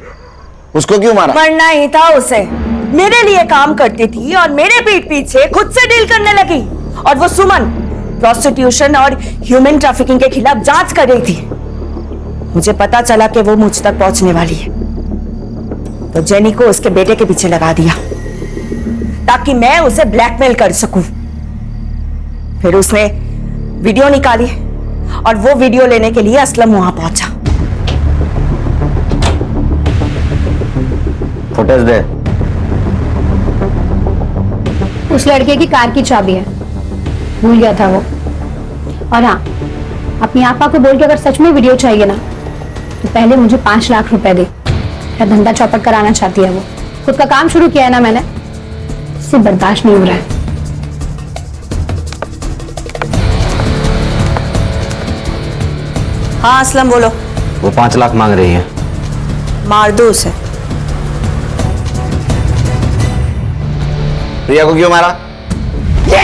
उसको क्यों मारा? मरना ही था उसे। मेरे लिए काम करती थी और मेरे पीठ पीछे खुद से डील करने लगी। और वो सुमन प्रोस्टिट्यूशन और ह्यूमन ट्रैफिकिंग के खिलाफ जांच कर रही थी। मुझे पता चला कि वो मुझ तक पहुंचने वाली है, तो जेनी को उसके बेटे के पीछे लगा दिया ताकि मैं उसे ब्लैकमेल कर सकूं। फिर उसने वीडियो निकाली और वो वीडियो लेने के लिए असलम वहां पहुंचा। फुटेज दे। उस लड़के की कार की चाबी है, भूल गया था वो। और हाँ, अपनी आपा को बोल के अगर सच में वीडियो चाहिए ना, तो पहले मुझे 5 लाख रुपए दे। क्या धंधा चौपट कराना चाहती है वो। खुद का काम शुरू किया है ना मैंने, इससे बर्दाश्त नहीं हो रहा है। हाँ असलम बोलो। वो 5 लाख मांग रही है। मार दो उसे। प्रिया को क्यों मारा? ये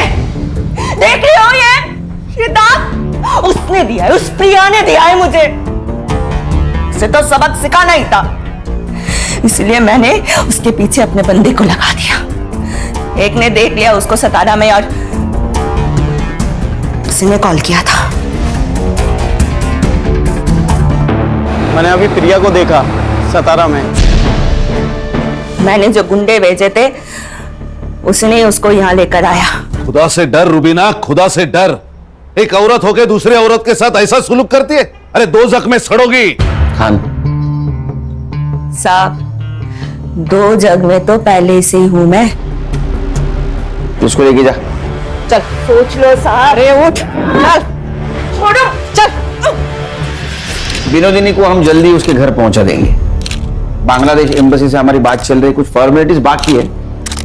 देख रहे हो, ये दाग उसने दिया है, उस प्रिया ने दिया है मुझे। उसे तो सबक सिखाना ही था, इसलिए मैंने उसके पीछे अपने बंदे को लगा दिया। एक ने देख लिया उसको सतारा में और किसी ने कॉल किया था। मैंने अभी प्रिया को देखा सतारा में। मैंने जो गुंडे भेजे थे उसने उसको यहाँ लेकर आया। खुदा से डर रूबीना, खुदा से डर। एक औरत होकर दूसरी औरत के साथ ऐसा सुलूक करती है? अरे 2 जख्म में सड़ोगी। खान साहब, 2 जग में तो पहले से ही हूं मैं। उसको लेके जा। चल सोच लो साहब। अरे उठ, चल छोड़ो, चल। विनोदिनी को हम जल्दी उसके घर पहुंचा देंगे। बांग्लादेश एम्बेसी से हमारी बात चल रही, कुछ फॉर्मेलिटीज बाकी है,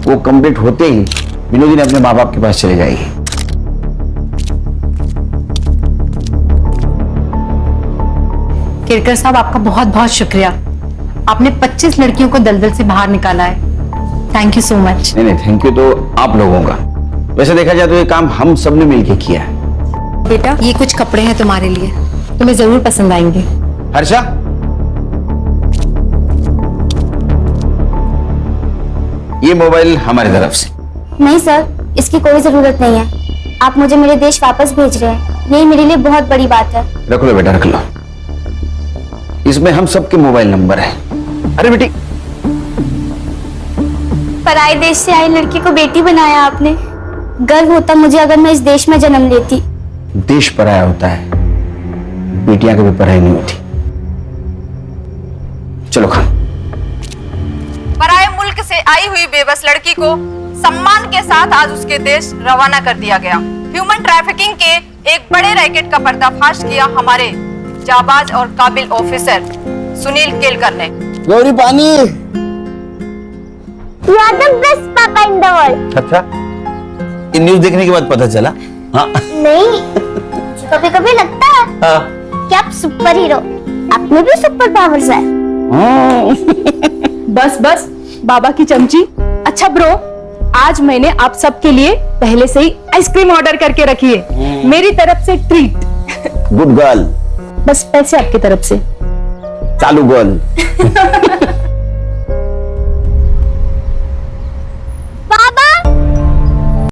वो कंप्लीट होते ही विनोदिनी अपने माँ बाप के पास चले जाएगी। केरकर साहब, आपका बहुत बहुत शुक्रिया। आपने 25 लड़कियों को दलदल से बाहर निकाला है। Thank you so much. नहीं, थैंक यू तो आप लोगों का। वैसे देखा जाए तो ये काम हम सब ने मिलकर किया है। बेटा, ये कुछ कपड़े हैं तुम्हारे लिए, तुम्हें जरूर पसंद आएंगे। हर्षा, ये मोबाइल हमारी तरफ से। नहीं सर, इसकी कोई जरूरत नहीं है। आप मुझे मेरे देश वापस भेज रहे हैं, यही मेरे लिए बहुत बड़ी बात है। रख लो बेटा, रख लो। इसमें हम सबके मोबाइल नंबर है। अरे बेटी, पराए देश से आई लड़की को बेटी बनाया आपने। गर्व होता मुझे अगर मैं इस देश में जन्म लेती। देश पराया होता है, बिटिया की भी पढ़ाई नहीं होती। चलो खा। पराये मुल्क से आई हुई बेबस लड़की को सम्मान के साथ आज उसके देश रवाना कर दिया गया। ह्यूमन ट्रैफिकिंग के एक बड़े रैकेट का पर्दाफाश किया हमारे जाबाज और काबिल ऑफिसर सुनील केलकर ने। गौरी पानी। You are the best papa in the world. अच्छा, ये न्यूज़ देखने के बाद पता चला? हाँ। नहीं, कभी कभी लगता है हाँ। कि आप सुपर हीरो, आप में भी सुपर पावर्स है। बस बस बाबा की चमची। अच्छा ब्रो, आज मैंने आप सबके लिए पहले से ही आइसक्रीम ऑर्डर करके रखी है, मेरी तरफ से ट्रीट। Good girl. बस पैसे आपकी तरफ से। चालू गर्ल।